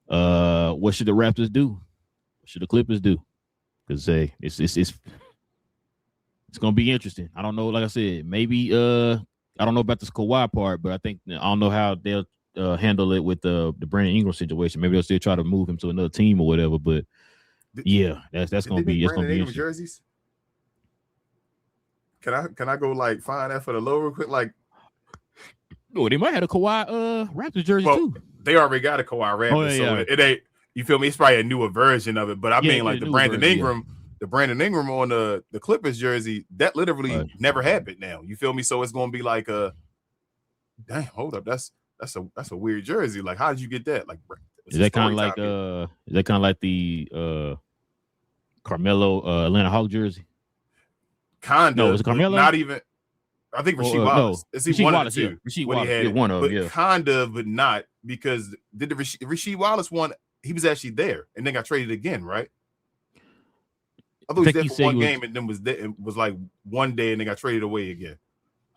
What should the Raptors do? What should the Clippers do? Because hey, it's gonna be interesting. I don't know. Like I said, maybe I don't know about this Kawhi part, but I don't know how they'll handle it with the Brandon Ingram situation. Maybe they'll still try to move him to another team or whatever. But yeah, that's gonna be interesting. Jerseys? Can I go like find that for the low real quick? Like, oh, they might have a Kawhi Raptors jersey too. They already got a Kawhi Raptors, so it ain't. You feel me? It's probably a newer version of it. But I mean, like the Brandon Ingram. Yeah. The Brandon Ingram on the Clippers jersey, that literally never happened now. You feel me? So it's gonna be like damn, hold up. That's a weird jersey. Like, how did you get that? Like, is that kind of like the Carmelo Atlanta Hawk jersey? Kinda. No, it's Carmelo. Not even. I think Rasheed Wallace. No. Is he one of the two? Rasheed Wallace, one of them, yeah. Kind of, but not, because did the Rasheed Wallace one? He was actually there and then got traded again, right? I thought he was there for one game and then was like one day and they got traded away again.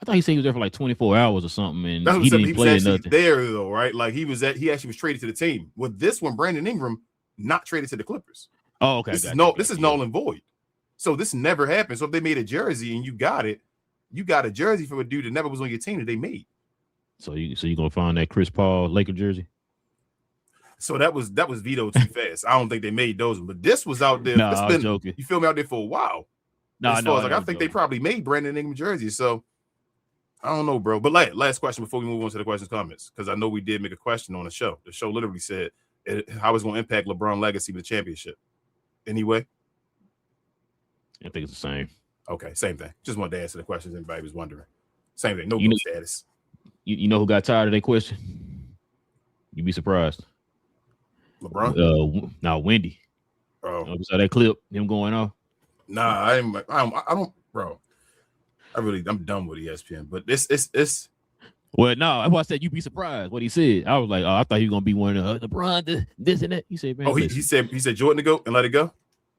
I thought he said he was there for like 24 hours or something, and he didn't play nothing. There though, right? Like he actually was traded to the team. With this one, Brandon Ingram not traded to the Clippers. Oh, okay. This is null and void. So this never happened. So if they made a jersey and you got a jersey from a dude that never was on your team that they made. So you gonna find that Chris Paul Laker jersey? So that was vetoed too fast. I don't think they made those, but this was out there. No, I'm joking. You feel me, out there for a while. I think they probably made Brandon Ingram jerseys. So I don't know, bro. But last question before we move on to the questions, comments, because I know we did make a question on the show. The show literally said how it's going to impact LeBron legacy with the championship. Anyway, I think it's the same. Okay, same thing. Just wanted to answer the questions everybody was wondering. Same thing. No status. You know who got tired of that question? You'd be surprised. LeBron? No, Wendy. Bro. You saw that clip, him going off? Nah, I don't, bro. I'm done with ESPN, but it's. Well, no, I said you'd be surprised what he said. I was like, I thought he was gonna be one of LeBron, this and that. He said, man. He said Jordan to go and let it go.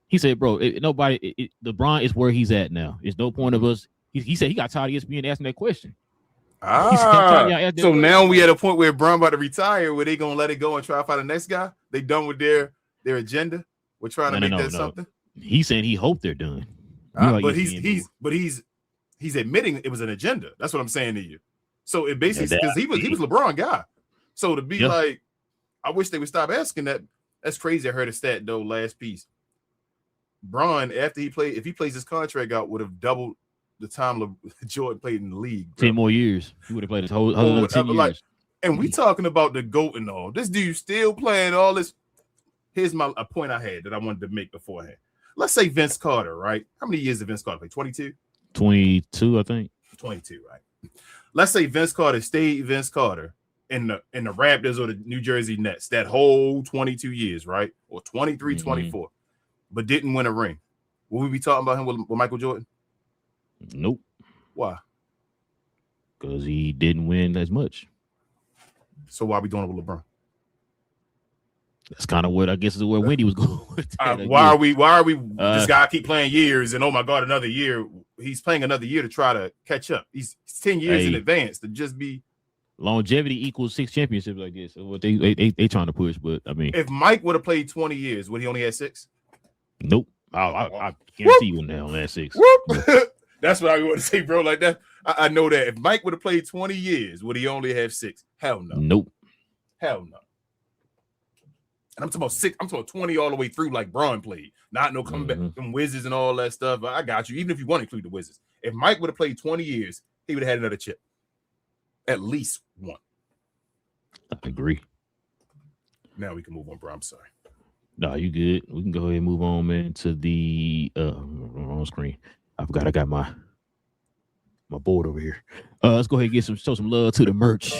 He said, bro, LeBron is where he's at now. It's no point of us. He said he got tired of ESPN asking that question. So now we at a point where Bron about to retire, where they gonna let it go and try to find the next guy. They done with their agenda. We're trying to make that something. He's saying he hoped they're done. But he's admitting it was an agenda. That's what I'm saying to you. So it basically, because he was LeBron guy. So to be like, I wish they would stop asking that. That's crazy. I heard a stat though. Last piece. Bron, if he plays his contract out, would have doubled the time Jordan played in the league. 10 more years. He would have played his whole 10 years. And we talking about the GOAT and all. This dude still playing all this. Here's a point I had that I wanted to make beforehand. Let's say Vince Carter, right? How many years did Vince Carter play? 22? 22, I think. 22, right? Let's say Vince Carter stayed Vince Carter in the Raptors or the New Jersey Nets that whole 22 years, right? Or 23, 24, but didn't win a ring. Will we be talking about him with Michael Jordan? Nope. Why? Because he didn't win as much. So why are we doing it with LeBron? That's kind of what I guess is where Wendy was going with that. Why are we this guy keep playing years and oh my God, another year. He's playing another year to try to catch up. He's 10 years in advance to just be longevity equals 6 championships, I guess. What they trying to push, but I mean, if Mike would have played 20 years, would he only have 6? Nope. I guarantee you now last 6. That's what I want to say, bro. Like that. I know that if Mike would have played 20 years, would he only have 6? Hell no. Nope. Hell no. And I'm talking about 6. I'm talking about 20 all the way through, like Bron played. Not no comeback from Wizards and all that stuff. I got you. Even if you want to include the Wizards, if Mike would have played 20 years, he would have had another chip. At least one. I agree. Now we can move on, bro. I'm sorry. No, you good. We can go ahead and move on, man, to the wrong screen. I forgot I got my board over here. Let's go ahead and show some love to the merch.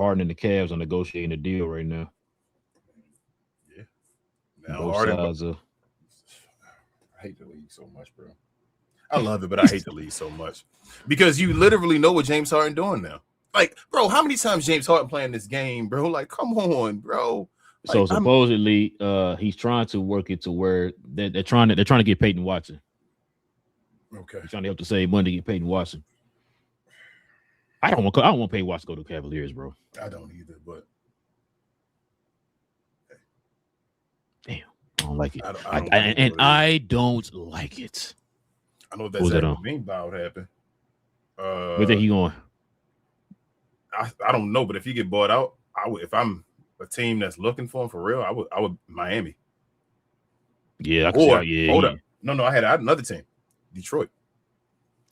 Harden and the Cavs are negotiating a deal right now. Yeah. Now Both Harden. sides are. I hate the league so much, bro. I love it, but I hate the league so much because you literally know what James Harden doing now. Like, bro, how many times James Harden playing this game, bro? Like, come on, bro. Like, So supposedly, he's trying to work it to where they're trying to get Peyton Watson. Okay. He's trying to help to save money to get Peyton Watson. I don't want Peyton Watson to go to the Cavaliers, bro. I don't either, but damn, I don't like it. I don't like it. I know that's that LeBron bout happened. Where he going? I don't know, but if he get bought out, I would. If I'm a team that's looking for him for real, I would Miami. Yeah, I can see. Hold up. No, I had another team, Detroit.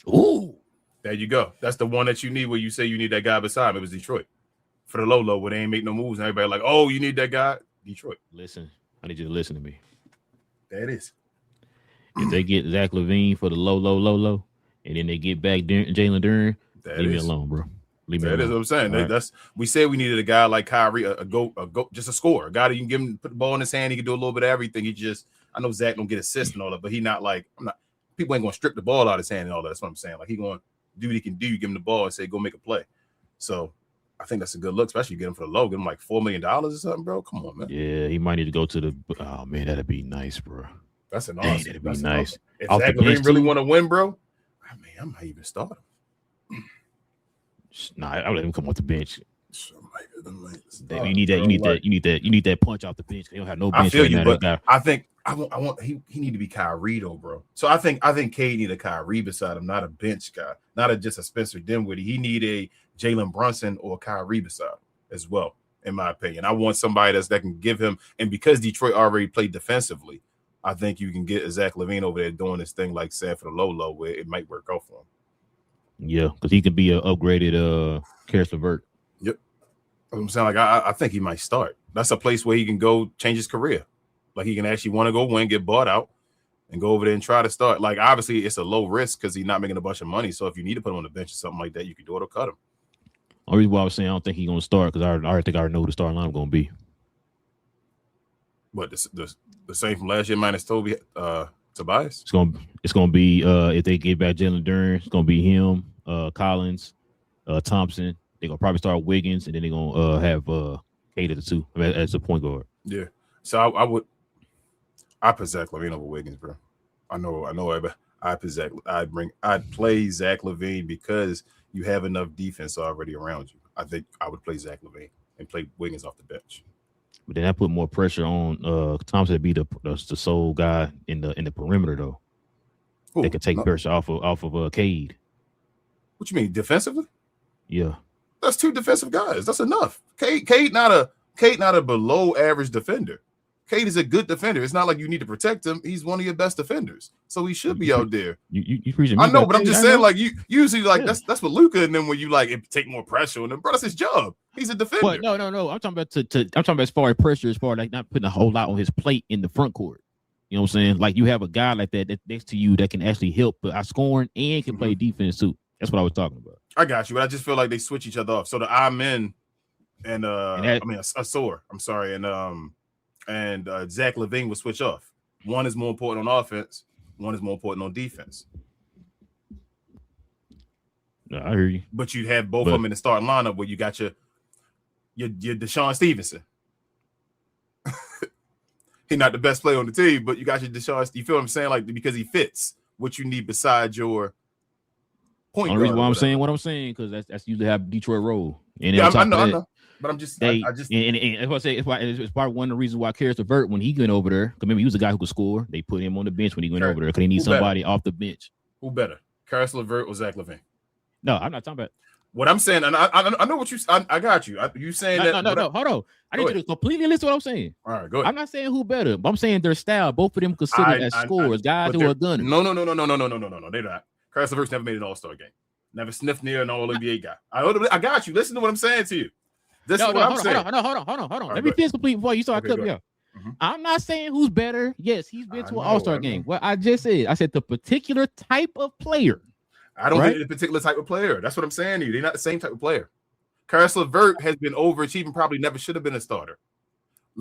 Ooh, there you go. That's the one that you need. Where you say you need that guy beside him. It was Detroit for the low, where they ain't make no moves, and everybody like, oh, you need that guy. Detroit. Listen, I need you to listen to me. That is. If they get Zach LaVine for the low, and then they get back Jalen Duren, leave me alone, bro. That is what I'm saying. Right. We said we needed a guy like Kyrie, a go, just a scorer, a guy that you can give him, put the ball in his hand. He can do a little bit of everything. I know Zach don't get assists and all that, but he not like people ain't gonna strip the ball out of his hand and all that. That's what I'm saying. Like he gonna do what he can do. You give him the ball and say go make a play. So I think that's a good look, especially you get him for the low. Get him like $4 million or something, bro. Come on, man. Yeah, he might need to go to the. Oh man, that'd be nice, bro. That's an awesome. That'd be nice. Awesome. If Zach LaVine really want to win, bro, I might even start him. Nah, I let him come off the bench. You need that punch off the bench. They don't have no bench. I feel you, but I think I want he need to be Kyrie though, bro. So I think Cade need a Kyrie beside him, not a bench guy, not just a Spencer Dinwiddie. He need a Jalen Brunson or Kyrie beside him as well, in my opinion. I want somebody that can give him, and because Detroit already played defensively, I think you can get Zach LaVine over there doing this thing like Sam for the low where it might work out for him. Yeah, because he could be an upgraded Karis LeVert. Yep. I'm saying, like, I think he might start. That's a place where he can go change his career. Like, he can actually want to go win, get bought out, and go over there and try to start. Like, obviously, it's a low risk because he's not making a bunch of money. So if you need to put him on the bench or something like that, you can do it or cut him. Only reason why I was saying I don't think he's going to start because I already know who the starting line is going to be. But the same from last year minus Tobias? It's gonna be if they get back Jalen Duren, it's gonna be him, Collins, Thompson. They're gonna probably start Wiggins, and then they're gonna have Cade at the two as a point guard. Yeah. So I put Zach LaVine over Wiggins, bro. I know everybody. I'd play Zach LaVine because you have enough defense already around you. I think I would play Zach LaVine and play Wiggins off the bench. But then I put more pressure on Thompson to be the sole guy in the perimeter though. Ooh, that could take pressure off of Cade. What you mean defensively? Yeah, that's two defensive guys. That's enough. Cade not a below average defender. Cade is a good defender. It's not like you need to protect him. He's one of your best defenders, so he should be out there. You preaching? I know, but I'm just saying, like you usually like that's what Luka and then when you like it take more pressure on him, bro. That's his job. He's a defender. But no. I'm talking about I'm talking about as far as pressure, as far as like not putting a whole lot on his plate in the front court. You know what I'm saying? Like you have a guy like that next to you that can actually help scoring and can play defense too. That's what I was talking about. I got you, but I just feel like they switch each other off. So the Amen and Asor, I'm sorry, and Zach LaVine will switch off. One is more important on offense. One is more important on defense. No, I hear you. But you'd have both of them in the starting lineup where you got your Deshaun Stevenson. He's not the best player on the team, but you got your Deshaun. You feel what I'm saying? Like because he fits what you need besides your point. The reason why I'm saying what I'm saying because that's usually how Detroit roll. And yeah, I know. But I'm just, and if I say it's probably one of the reasons why Karis LeVert when he went over there. Because remember he was a guy who could score. They put him on the bench when he went over there because they need somebody off the bench. Who better, Karis LeVert or Zach LaVine? No, I'm not talking about. What I'm saying, and I know what you. I got you. You saying that? No. Hold on. I need you to completely listen to what I'm saying. All right, go ahead. I'm not saying who better, but I'm saying their style. Both of them considered as scorers, guys who are gunners. No. They're not. Karis LeVert's never made an All-Star game. Never sniffed near an All-NBA guy. I got you. Listen to what I'm saying to you. This is what I'm saying. Hold on. Right, let me finish complete before you start cutting me off. Mm-hmm. I'm not saying who's better. Yes, he's been to an All-Star game. What I just said, I said the particular type of player. I don't think the particular type of player. That's what I'm saying to you. They're not the same type of player. Karis LeVert has been overachieving, probably never should have been a starter.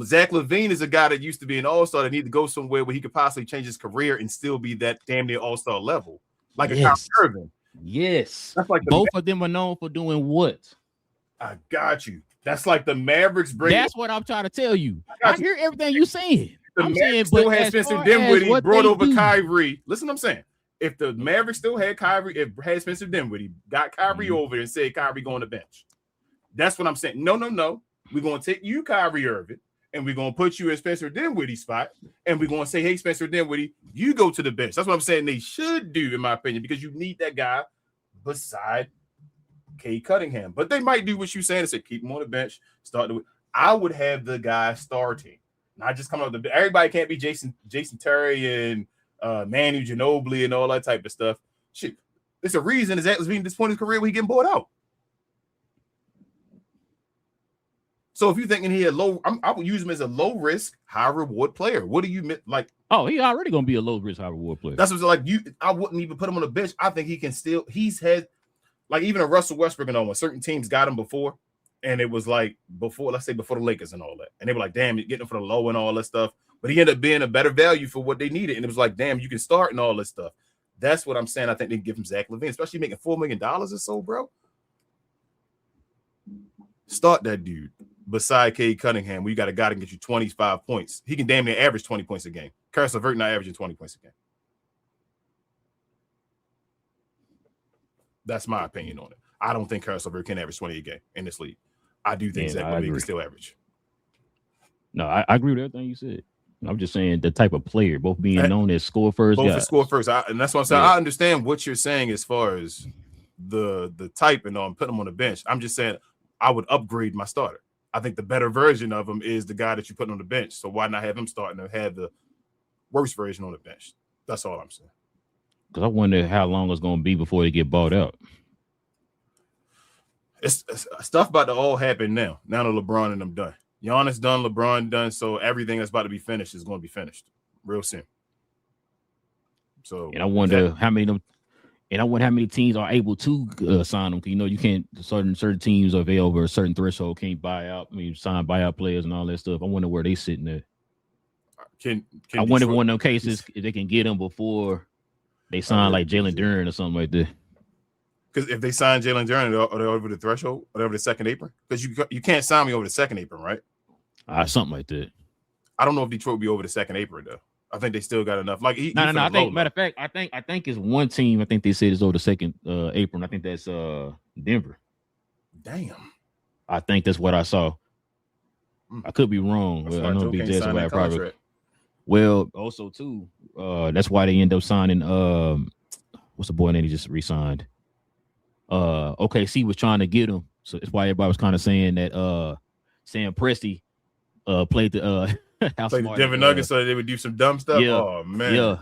Zach LaVine is a guy that used to be an all-star that need to go somewhere where he could possibly change his career and still be that damn near all-star level. Like a Kyrie Irving. Yes. That's like both of them are known for doing what? I got you. That's like the Mavericks bring. That's what I'm trying to tell you. I hear everything you're saying. The Mavericks still had Spencer Dinwiddie, brought over Kyrie. Listen what I'm saying. If the Mavericks still had Kyrie, if had Spencer Dinwiddie, got Kyrie over and said Kyrie going to bench. That's what I'm saying. No. We're going to take you, Kyrie Irving, and we're going to put you in Spencer Dinwiddie's spot, and we're going to say, hey, Spencer Dinwiddie, you go to the bench. That's what I'm saying they should do, in my opinion, because you need that guy beside Cade Cunningham. But they might do what you're saying and say, keep him on the bench. I would have the guy starting. Not just coming up. Everybody can't be Jason Terry and Manu Ginobili and all that type of stuff. Shit, there's a reason Zach was being this point in his career when he getting bought out. So if you're thinking he had low, I would use him as a low risk, high reward player. What do you like? Oh, he already gonna be a low risk, high reward player. That's what's like. I wouldn't even put him on the bench. I think he can still. He's had like even a Russell Westbrook and all. When certain teams got him before, and it was like before, let's say before the Lakers and all that, and they were like, damn, you're getting him for the low and all that stuff. But he ended up being a better value for what they needed, and it was like, damn, you can start and all this stuff. That's what I'm saying. I think they can give him Zach LaVine, especially making $4 million or so, bro. Start that dude. Beside Cade Cunningham, where you got a guy to get you 25 points. He can damn near average 20 points a game. Karis LeVert not averaging 20 points a game. That's my opinion on it. I don't think Karis LeVert can average 20 a game in this league. I do think Zach LaVine can still average. No, I agree with everything you said. I'm just saying the type of player, both being known as score first guys. Both score first. And that's what I'm saying. Yeah. I understand what you're saying as far as the type and putting them on the bench. I'm just saying I would upgrade my starter. I think the better version of him is the guy that you put on the bench. So why not have him starting and have the worst version on the bench? That's all I'm saying. Because I wonder how long it's going to be before they get bought out. It's stuff about to all happen now. Now that LeBron and them done. Giannis done, LeBron done. So everything that's about to be finished is going to be finished real soon. So and I wonder how many of them. And I wonder how many teams are able to sign them. You know, you can't. Certain teams are over a certain threshold can't buy out. Sign buyout players and all that stuff. I wonder where they sitting at. I wonder if one of them cases if they can get them before they sign like Jalen Duren or something like that. Because if they sign Jalen Duren, are they over the threshold, or over the second apron? Because you can't sign me over the second apron, right? Something like that. I don't know if Detroit will be over the second apron though. I think they still got enough. Like no. I think matter of fact, I think it's one team. I think they said it's over the second apron. I think that's Denver. Damn. I think that's what I saw. I could be wrong. Well, I know BJ is probably. Well, also too, that's why they end up signing. What's the boy name he just re-signed? OKC was trying to get him, so that's why everybody was kind of saying that Sam Presti played the Played the Denver Nuggets so they would do some dumb stuff. Yeah, oh man, yeah.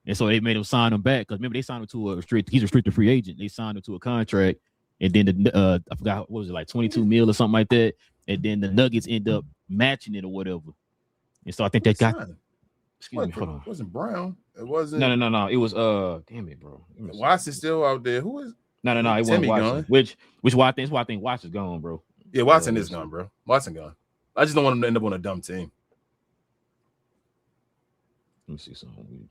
And so they made him sign him back because remember they signed him to he's a restricted free agent. They signed him to a contract, and then I forgot what was it like 22 mil or something like that. And then the Nuggets end up matching it or whatever. And so I think that got. Excuse me, hold on. It wasn't Brown. It wasn't. No. It was damn it, bro. Watson's still out there. Who is? No. It wasn't Watson. Which why I think Watson's gone, bro. Yeah, Watson is gone, bro. Watson gone. I just don't want him to end up on a dumb team. Let me see something.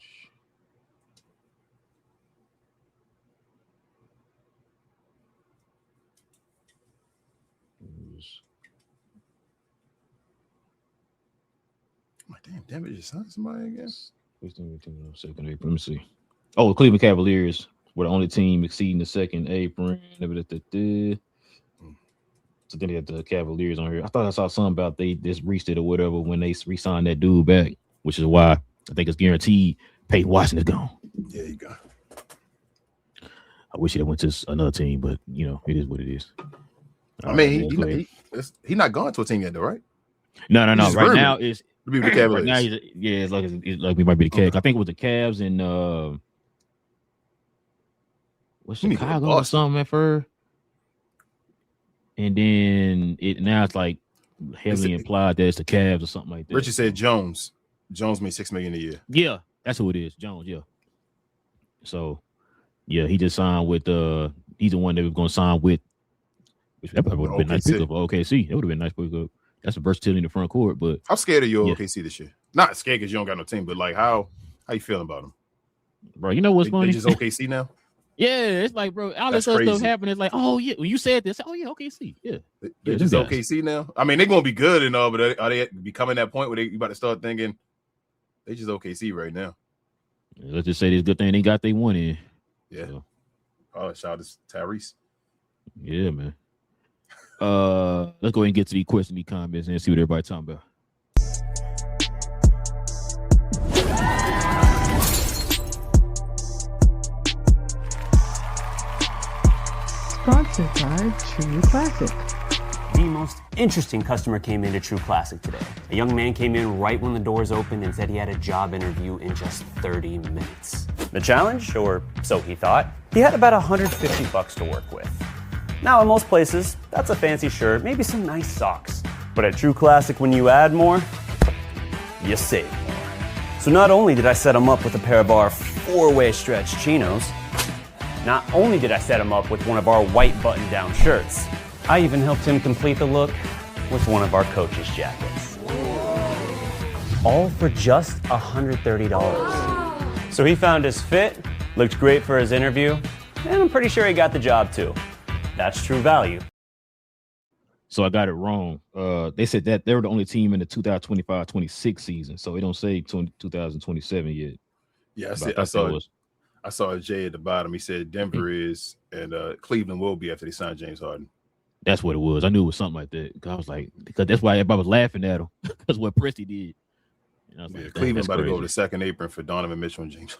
Damn, Denver just signed somebody again. Second apron. Let me see. Oh, the Cleveland Cavaliers were the only team exceeding the second apron. So then they had the Cavaliers on here. I thought I saw something about they just reached it or whatever when they re-signed that dude back, which is why I think it's guaranteed Peyton Watson is gone. There you go. I wish he went to another team, but you know it is what it is. I mean, he's not gone to a team yet, though, right? No. Right now it's the Cavaliers. Right now it's like we might be the Cavs. Okay. I think it was the Cavs and what's Chicago or something at first, and then now it's like heavily implied that it's the Cavs or something like that. Richard said Jones made $6 million a year. Yeah, that's who it is, Jones. Yeah. So, yeah, he just signed with he's the one that was going to sign with That probably would have been a nice pickup for OKC. That would have been a nice pickup. That's a versatility in the front court. But how scared are you of OKC this year? Not scared because you don't got no team, but like how you feeling about them? Bro, you know what's funny? They just OKC now? Yeah, it's like, bro, all this other stuff happening. It's like, oh yeah, when you said this, oh yeah, OKC, yeah, they're just OKC now. I mean, they're gonna be good and all, but are they becoming that point where you about to start thinking they just OKC right now? Let's just say this good thing they got they won in. Yeah. So. Oh, shout out to Tyrese. Yeah, man. Let's go ahead and get to the questions, the comments, and see what everybody's talking about. Sponsored by True Classic. The most interesting customer came into True Classic today. A young man came in right when the doors opened and said he had a job interview in just 30 minutes. The challenge, or so he thought, he had about $150 to work with. Now, in most places, that's a fancy shirt, maybe some nice socks. But at True Classic, when you add more, you save more. So not only did I set him up with a pair of our 4-way stretch chinos, not only did I set him up with one of our white button-down shirts, I even helped him complete the look with one of our coach's jackets. All for just $130. So he found his fit, looked great for his interview, and I'm pretty sure he got the job too. That's true value. So I got it wrong. They said that they were the only team in the 2025-26 season, so it don't say 2027 yet. Yeah, I saw Jay at the bottom. He said Denver is and Cleveland will be after they sign James Harden. That's what it was. I knew it was something like that. I was like, because that's why everybody was laughing at him because what Presti did. Yeah, like, Cleveland about to go to the second apron for Donovan Mitchell and James.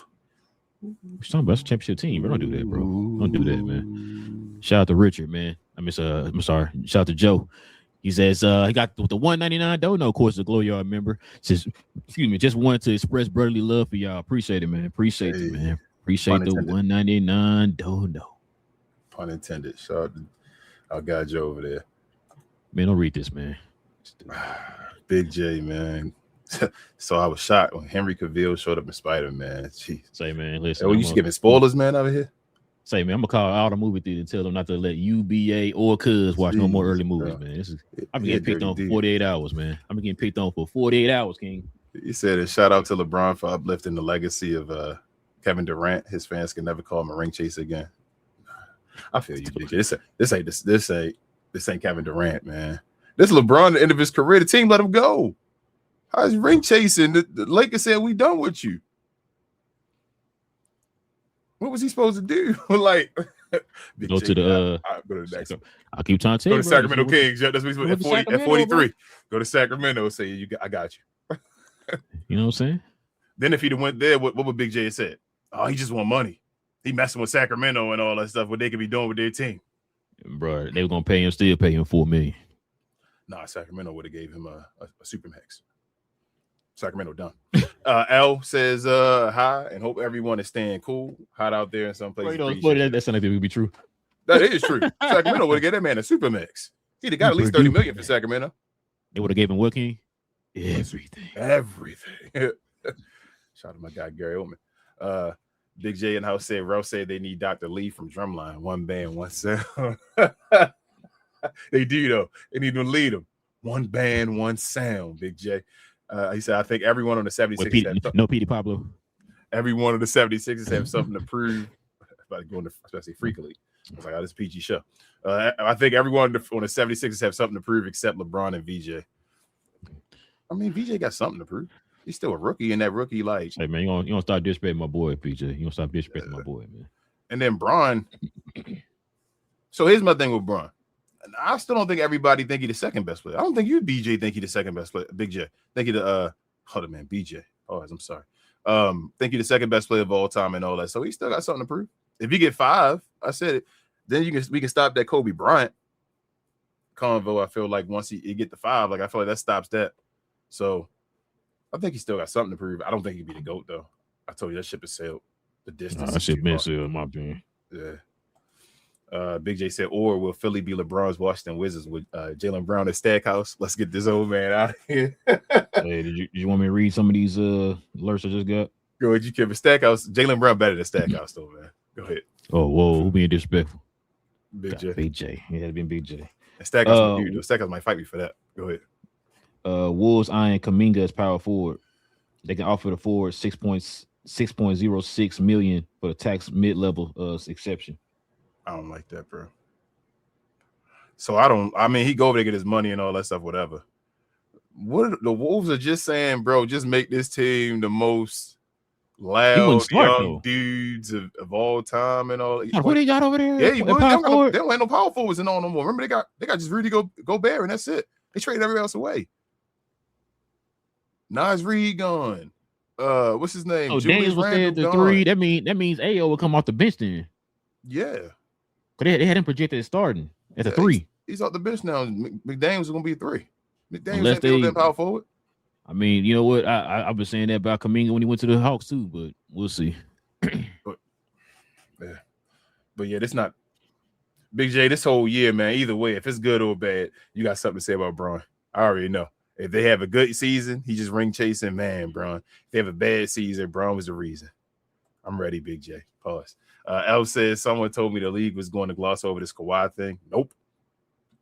We're talking about a championship team. Bro, don't do that, bro. Don't do that, man. Shout out to Richard, man. I'm sorry. Shout out to Joe. He says he got the $199 dono, of course, the GloYard member. Says, excuse me, just wanted to express brotherly love for y'all. Appreciate it, man. Appreciate it, man. Appreciate the $199 dono. Pun intended. Shout out to our guy Joe over there. Man, don't read this, man. Big J, man. So I was shocked when Henry Cavill showed up in Spider-Man. Jeez. Say, man, listen. You just giving spoilers, man, over here? Say, man, I'm gonna call all the movie theater and tell them not to let UBA or Cuz watch no more early movies, man. I'm getting picked on for 48 hours, man. I'm getting picked on for 48 hours, King. He said a shout out to LeBron for uplifting the legacy of Kevin Durant. His fans can never call him a ring chaser again. I feel you, Big J. This ain't Kevin Durant, man. This is LeBron at the end of his career. The team let him go. How's ring chasing? The Lakers said we done with you. What was he supposed to do? Like, go to the next. I'll keep trying to tell you. Go to Sacramento Kings. Yeah, that's what he's at 43. Bro. Go to Sacramento and say, I got you. You know what I'm saying? Then if he'd have went there, what would Big J have said? Oh, he just want money. He messing with Sacramento and all that stuff, what they could be doing with their team. Bro, they were going to pay him, still pay him $4 million. Nah, Sacramento would have gave him a supermax. Sacramento done. L says hi and hope everyone is staying cool. Hot out there in some places. That sounds like it would be true. That is true. Sacramento would have given that man a supermax. He'd have got at least $30 million for Sacramento. They would have gave him what, King? Everything. Shout out to my guy Gary Oldman. Big J in house said Ralph said they need Dr. Lee from Drumline. One band, one sound. They do though. They need to lead them. One band, one sound. Big J. He said, I think everyone on the 76ers. No Petey Pablo. Every one of the 76ers have something to prove. About going to, especially Freak League. I was like, oh, this PG show. I think everyone on the 76ers have something to prove except LeBron and VJ. I mean, VJ got something to prove. He's still a rookie, and that rookie, like, hey man, you don't start disrespecting my boy, PJ. You don't stop disrespecting my boy, man. And then Bron. So here's my thing with Bron. I still don't think everybody think he's the second best player. I don't think you, BJ, think he's the second best player. Big J. Think he the hold on, man, BJ. Oh, I'm sorry. Think he's the second best player of all time and all that. So he still got something to prove. If you get 5, I said it, then we can stop that Kobe Bryant convo. I feel like once he get the 5, like I feel like that stops that. So I think he still got something to prove. I don't think he'd be the GOAT though. I told you that ship has sailed. The distance. That ship been sailed, in my opinion. Yeah. Big J said, or will Philly be LeBron's Washington Wizards with Jaylen Brown at Stackhouse? Let's get this old man out of here. Hey, did you want me to read some of these alerts I just got? Go ahead, you Kevin Stackhouse. Jaylen Brown better than Stackhouse though, man. Go ahead. Oh, whoa, who being disrespectful? Big J. Big J. It had to be Big J. And Stackhouse might fight me for that. Go ahead. Wolves eyeing Kuminga as power forward. They can offer the forward 6.06 million for the tax mid-level exception. I don't like that, bro. So I mean, he go over there get his money and all that stuff, whatever. What the Wolves are just saying, bro, just make this team the most loud young dudes of all time and all. What they got over there? Yeah, they don't have no power forwards and all no more. Remember, they got just Rudy Gobert, and that's it. They traded everybody else away. Nas Reed gone. What's his name? Oh, Daniels was there at the 3. That means Ayo will come off the bench then. Yeah, because they had him projected as starting at the 3. He's off the bench now. McDaniels is gonna be a 3. McDaniels ain't that power forward. I mean, you know what? I've been saying that about Kuminga when he went to the Hawks too, but we'll see. but yeah, this not Big J. This whole year, man. Either way, if it's good or bad, you got something to say about Bron. I already know. If they have a good season, he just ring chasing, man, Bron. If they have a bad season, Bron was the reason. I'm ready, Big J. Pause. El says someone told me the league was going to gloss over this Kawhi thing. Nope.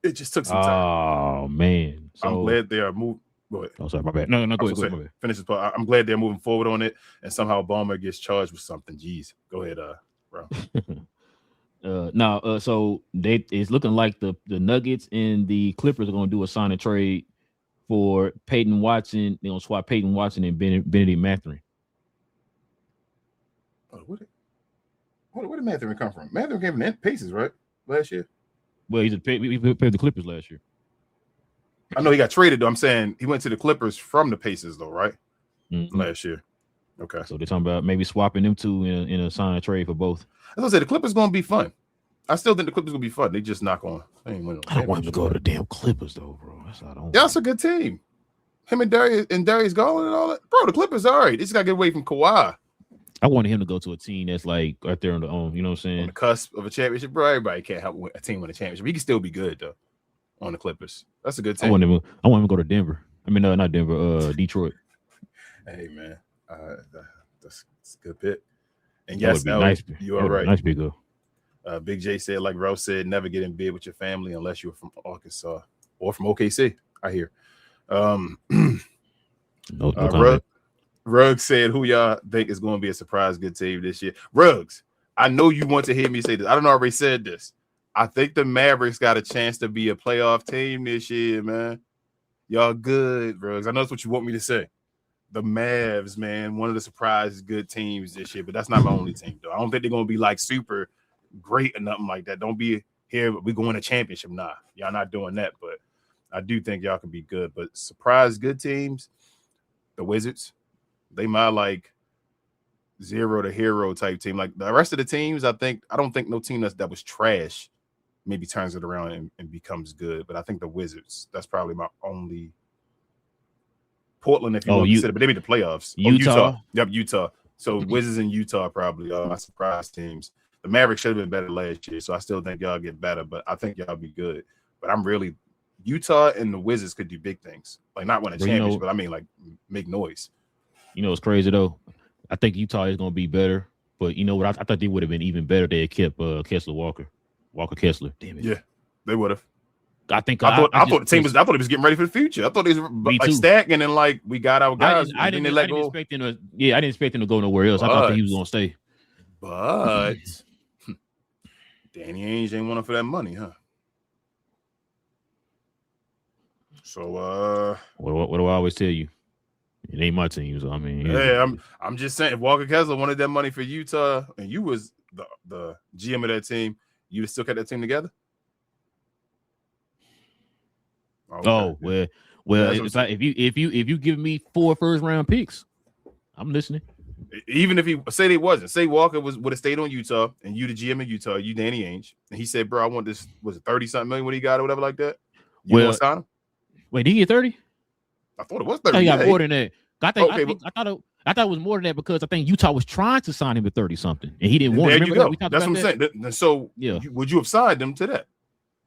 It just took some time. Oh man. So, I'm glad they are moving. Go ahead. Oh, sorry, my bad. No, go ahead. Finish this part. I'm glad they're moving forward on it, and somehow Ballmer gets charged with something. Jeez. Go ahead, bro. So it's looking like the Nuggets and the Clippers are going to do a sign and trade for Peyton Watson. They're going to swap Peyton Watson and Benedict Mathurin. Where did Mathurin come from? Mathurin came from the Pacers, right? Last year. Well, he paid the Clippers last year. I know he got traded, though. I'm saying he went to the Clippers from the Pacers, though, right? Mm-hmm. Last year. Okay. So they're talking about maybe swapping them two in a sign and trade for both. As I said, the Clippers going to be fun. I still think the Clippers going to be fun. They just not going. I don't want them to go to the damn Clippers, though, bro. That's a good team. Him and Darius Garland and all that. Bro, the Clippers are all right. They just got to get away from Kawhi. I wanted him to go to a team that's like right there on the own. You know what I'm saying? On the cusp of a championship, bro. Everybody can't help a team win a championship. He can still be good though. On the Clippers, that's a good team. I want him to go to Denver. I mean, not Denver. Detroit. Hey man, that's a good pick. And yes, nice. You are right. Nice big go. Big J said, like Rose said, never get in bed with your family unless you're from Arkansas or from OKC. I hear. Ruggs said, who y'all think is going to be a surprise good team this year? Ruggs, I know you want to hear me say this. I don't already said this. I think the Mavericks got a chance to be a playoff team this year, man. Y'all good, Ruggs. I know that's what you want me to say. The Mavs, man, one of the surprise good teams this year, but that's not my only team, though. I don't think they're going to be like super great or nothing like that. Don't be here, we going to championship. Nah, y'all not doing that, but I do think y'all can be good. But surprise good teams, the Wizards. They might like zero to hero type team. Like the rest of the teams, I don't think no team that was trash maybe turns it around and becomes good. But I think the Wizards, that's probably my only. Portland, if you want to consider, but they made the playoffs. Utah. Yep, Utah. So Wizards and Utah probably are my surprise teams. The Mavericks should have been better last year, so I still think y'all get better, but I think y'all be good. But I'm really Utah and the Wizards could do big things. Like not win a championship, but I mean like make noise. You know, it's crazy though. I think Utah is going to be better, but you know what? I thought they would have been even better. They had kept Walker Kessler. Damn it. Yeah, they would have. I thought the team was. I thought it was getting ready for the future. I thought they was like stacking and like we got our guys. I didn't expect them to go nowhere else. I thought that he was going to stay. But Danny Ainge ain't want him for that money, huh? So what do I always tell you? It ain't my team, so I mean, yeah. I'm just saying, if Walker Kessler wanted that money for Utah, and you was the GM of that team, you'd have still kept that team together. Okay. Oh well, it's like if you give me 4 first-round picks, I'm listening. Even if he say Walker would have stayed on Utah, and you the GM of Utah, you Danny Ainge, and he said, "Bro, I want this." Was it 30-something million when he got or whatever like that? You want to sign him? Wait, did he get 30? I thought it was 30. I got more than that. I thought it was more than that because I think Utah was trying to sign him at 30-something, and he didn't want. There you go. That's what I'm saying. So, would you have signed him to that,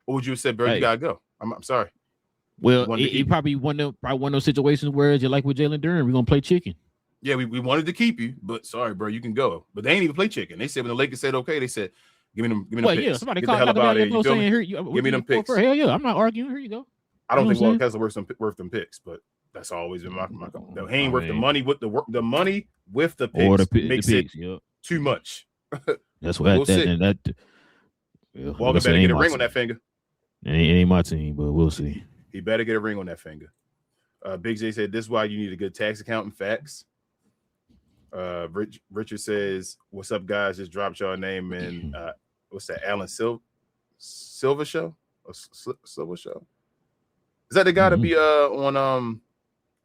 or would you have said, "Bro, you gotta go"? I'm sorry. Well, it probably one of those situations where you're like with Jalen Duren, we're gonna play chicken. Yeah, we wanted to keep you, but sorry, bro, you can go. But they ain't even play chicken. They said when the Lakers said okay, they said, Give me them Well, picks. yeah, somebody Get call the hell up out of here. You feel me? saying, here, Give me them picks. Hell yeah, I'm not arguing. Here you go. I don't think Walker Kessler worth them picks, but that's always been my he ain't worth the money with the money with the picks or the makes picks, it too much. That's what We'll see. Walker better get a ring on that finger. It ain't my team, but we'll see. He better get a ring on that finger. Big J said, this is why you need a good tax accountant. Facts. Richard says, what's up, guys? Just dropped y'all name in what's that, Alan Silver show? Or Silver show? Is that the guy to be on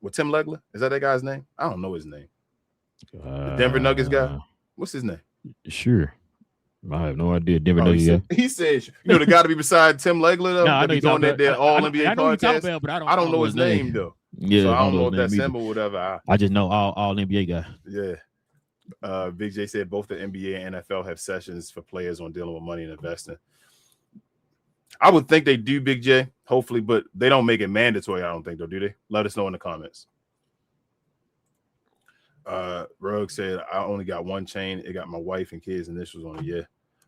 with Tim Legler? Is that guy's name? I don't know his name. The Denver Nuggets guy? What's his name? Sure. I have no idea. Denver Nuggets guy. He said, you know, the guy to be beside Tim Legler, though. No, I know be doing that all NBA podcast. About, but I don't know his name, though. Yeah, so I don't know if that's him or whatever. I just know all NBA guy. Yeah. Big J said both the NBA and NFL have sessions for players on dealing with money and investing. I would think they do, Big J, hopefully, but they don't make it mandatory. I don't think, though, do they? Let us know in the comments. Rugg said, I only got one chain. It got my wife and kids initials on it. Yeah,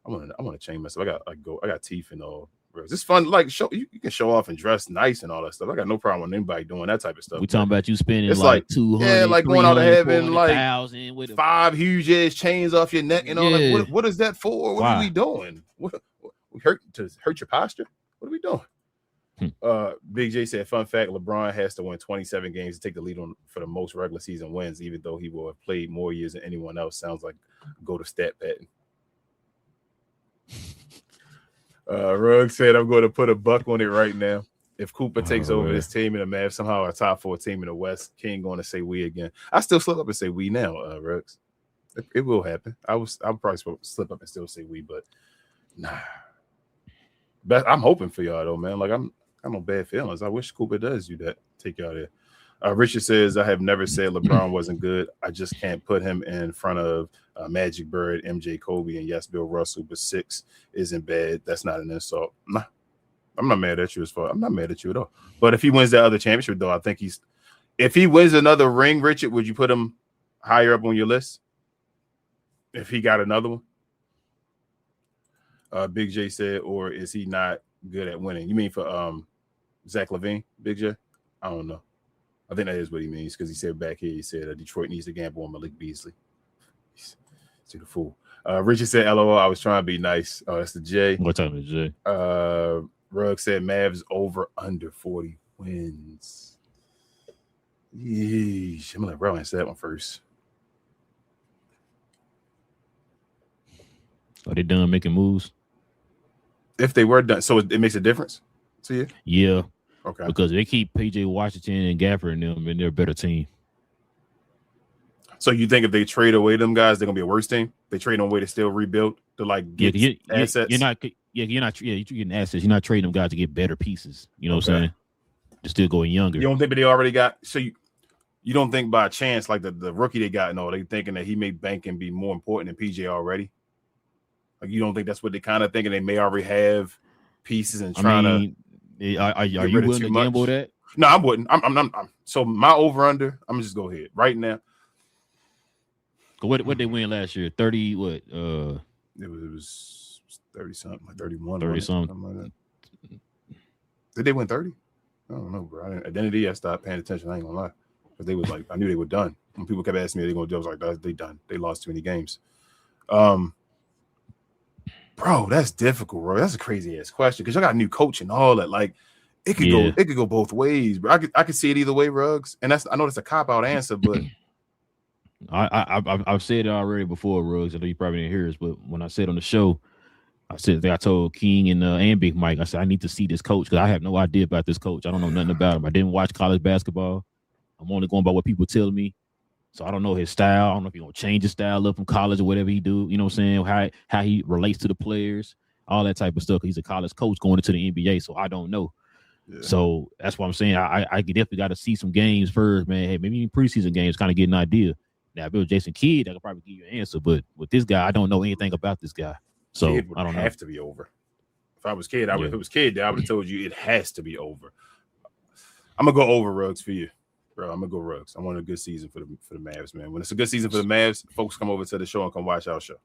I want to chain myself. I got teeth and all. It's fun. Like you can show off and dress nice and all that stuff. I got no problem with anybody doing that type of stuff. We talking about you spending it's like 200, like going out of heaven, like 1,000 with 5 huge ass chains off your neck and all that. What is that for? What are we doing? What we hurt your posture? What are we doing? Big J said, fun fact, LeBron has to win 27 games to take the lead for the most regular season wins, even though he will have played more years than anyone else. Sounds like go to stat pattern. Rugg said, I'm going to put a buck on it right now. If Cooper takes over this team and the Mavs somehow are a top 4 team in the West, King going to say we again. I still slip up and say we now, Ruggs. It will happen. I'm probably supposed to slip up and still say we, but nah. But I'm hoping for y'all though, man. Like I'm on bad feelings. I wish Cooper does do that. Take y'all there. Richard says, I have never said LeBron wasn't good. I just can't put him in front of Magic Bird, MJ, Kobe, and yes, Bill Russell. But 6 isn't bad. That's not an insult. Nah, I'm not mad at you as far. I'm not mad at you at all. But if he wins that other championship, though, I think if he wins another ring, Richard, would you put him higher up on your list? If he got another one? Big J said, or is he not good at winning? You mean for Zach LaVine, Big J? I don't know. I think that is what he means because he said back here, he said Detroit needs to gamble on Malik Beasley. He's the fool. Richard said, LOL, I was trying to be nice. Oh, that's the J. What time is J? Rugg said Mavs over under 40 wins. Yeesh. I'm going to let Relle answer that one first. Are they done making moves? If they were done, so it makes a difference to you? Yeah. Okay. Because they keep PJ Washington and Gaffer and them, and they're a better team. So you think if they trade away them guys, they're gonna be a worse team? They trade away to still rebuild to like get assets. You're not getting assets. You're not trading them guys to get better pieces. You know what I'm saying? They're still going younger. You don't think that they already got? So you don't think by chance like the rookie they got? No, they thinking that he may bank and be more important than PJ already. Like you don't think that's what they kind of thinking? They may already have pieces and trying to. Are you willing to gamble that? No, I wouldn't. I'm so my over under. I'm gonna just go ahead right now. What they win last year? 30 what? It was 30 something, like 31. 30 something. Like that. Did they win 30? I don't know, bro. Identity, I stopped paying attention. I ain't gonna lie, because they was like, I knew they were done. When people kept asking me, they gonna do. I was like, they done. They lost too many games. Bro, that's difficult, bro. That's a crazy ass question because y'all got a new coach and all that. Like, it could go both ways, bro. I could see it either way, Ruggs. And I know that's a cop out answer, but I've said it already before, Ruggs. I know you probably didn't hear us, but when I said on the show, I told King and Big Mike, I said I need to see this coach because I have no idea about this coach. I don't know nothing about him. I didn't watch college basketball. I'm only going by what people tell me. So I don't know his style. I don't know if he's gonna change his style up from college or whatever he do. You know what I'm saying? How he relates to the players, all that type of stuff. He's a college coach going into the NBA, so I don't know. Yeah. So that's what I'm saying. I definitely got to see some games first, man. Hey, maybe even preseason games, kind of get an idea. Now, if it was Jason Kidd, I could probably give you an answer. But with this guy, I don't know anything about this guy. So Kidd would have to be over. If I was Kidd, if it was Kidd, I would have told you it has to be over. I'm gonna go over Ruggs for you. Bro, I'm gonna go Ruggs. I want a good season for the Mavs, man. When it's a good season for the Mavs, folks come over to the show and come watch our show.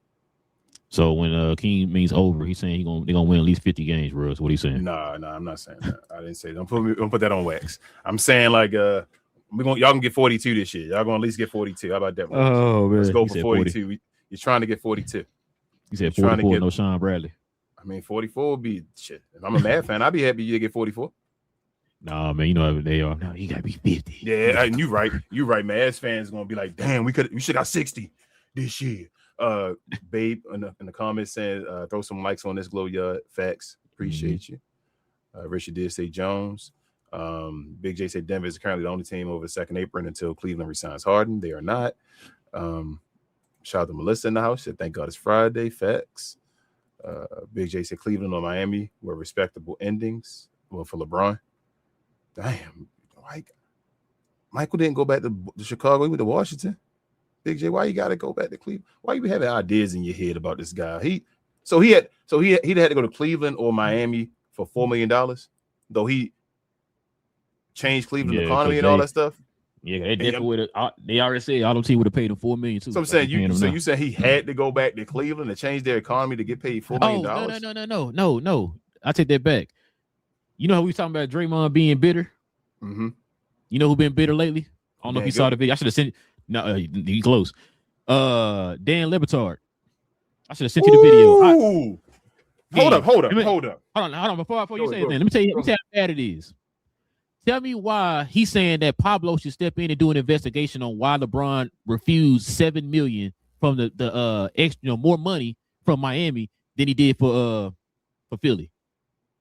So when King means over, he's saying they're gonna win at least 50 games, bro. That's what he's saying. Nah, I'm not saying that. I didn't say that. Don't put that on wax. I'm saying like y'all can get 42 this year. Y'all gonna at least get 42. How about that? Oh man, let's go for 42. 40. You're trying to get 42. He said 44. No Sean Bradley. I mean, 44 would be shit. If I'm a Mad fan, I'd be happy you get 44. Nah, man, you know how they are. No, you gotta be 50. Yeah, and you right. Mavs fans gonna be like, damn, we should got 60 this year. Babe in the comments saying throw some likes on this GloYard. Facts. Appreciate you. Richard did say Jones. Big J said Denver is currently the only team over the second apron until Cleveland resigns Harden. They are not. Shout out to Melissa in the house. Said thank God it's Friday. Facts. Big J said Cleveland or Miami were respectable endings. Well, for LeBron. Damn, Michael didn't go back to Chicago. He went to Washington. Big J, why you got to go back to Cleveland? Why you having ideas in your head about this guy? He'd had to go to Cleveland or Miami for $4 million, though he changed Cleveland economy and all that stuff. Yeah, they definitely would have. They already said all them teams would have paid him $4 million too. So I'm saying you said he had to go back to Cleveland to change their economy to get paid $4 million. No. I take that back. You know how we talking about Draymond being bitter? Mm-hmm. You know who been bitter lately? I don't know if you saw the video. I should have sent. No, you close. Dan LeBatard. I should have sent you the video. Hold up. Hold on. Before you say anything, let me tell you how bad it is. Tell me why he's saying that Pablo should step in and do an investigation on why LeBron refused $7 million from the extra, more money from Miami than he did for Philly.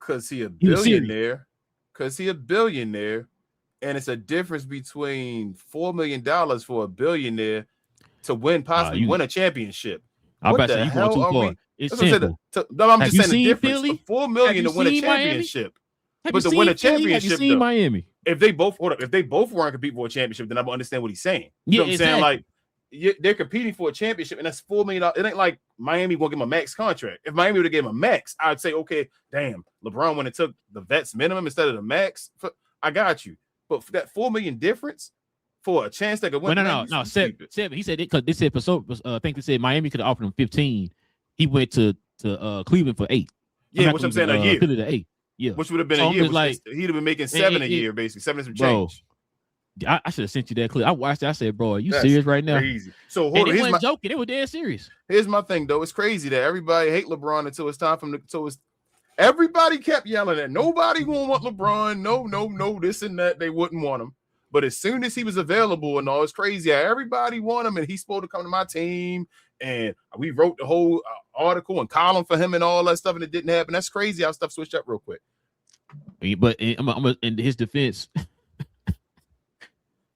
Because he a billionaire. And it's a difference between $4 million for a billionaire to win a championship. I'm about to say you going too far. It's simple. I'm just saying the difference. Philly? $4 million to win a championship. But to win a championship, have you seen Miami? If they both weren't competing for a championship, then I would understand what he's saying. You know what I'm saying? Like they're competing for a championship, and that's $4 million. It ain't like Miami gonna give him a max contract. If Miami would have given him a max, I'd say, okay, damn, LeBron when it took the vets minimum instead of the max, I got you. But for that $4 million difference for a chance that could win, no, seven. He said it because they said I think they said Miami could have offered him 15. He went to Cleveland for 8. Yeah, which I'm saying a year. To 8. Yeah, which would have been a year. Like he'd have been making 7 a year, basically 7 and some change. I should have sent you that clip. I watched it. I said, bro, are you serious right now? Crazy. So hold on. They weren't joking. They were dead serious. Here's my thing, though. It's crazy that everybody hate LeBron until it's time for him to. Everybody kept yelling that nobody gonna want LeBron. No, this and that. They wouldn't want him. But as soon as he was available and all, it's crazy. Everybody want him, and he's supposed to come to my team. And we wrote the whole article and column for him and all that stuff, and it didn't happen. That's crazy how stuff switched up real quick. But in his defense,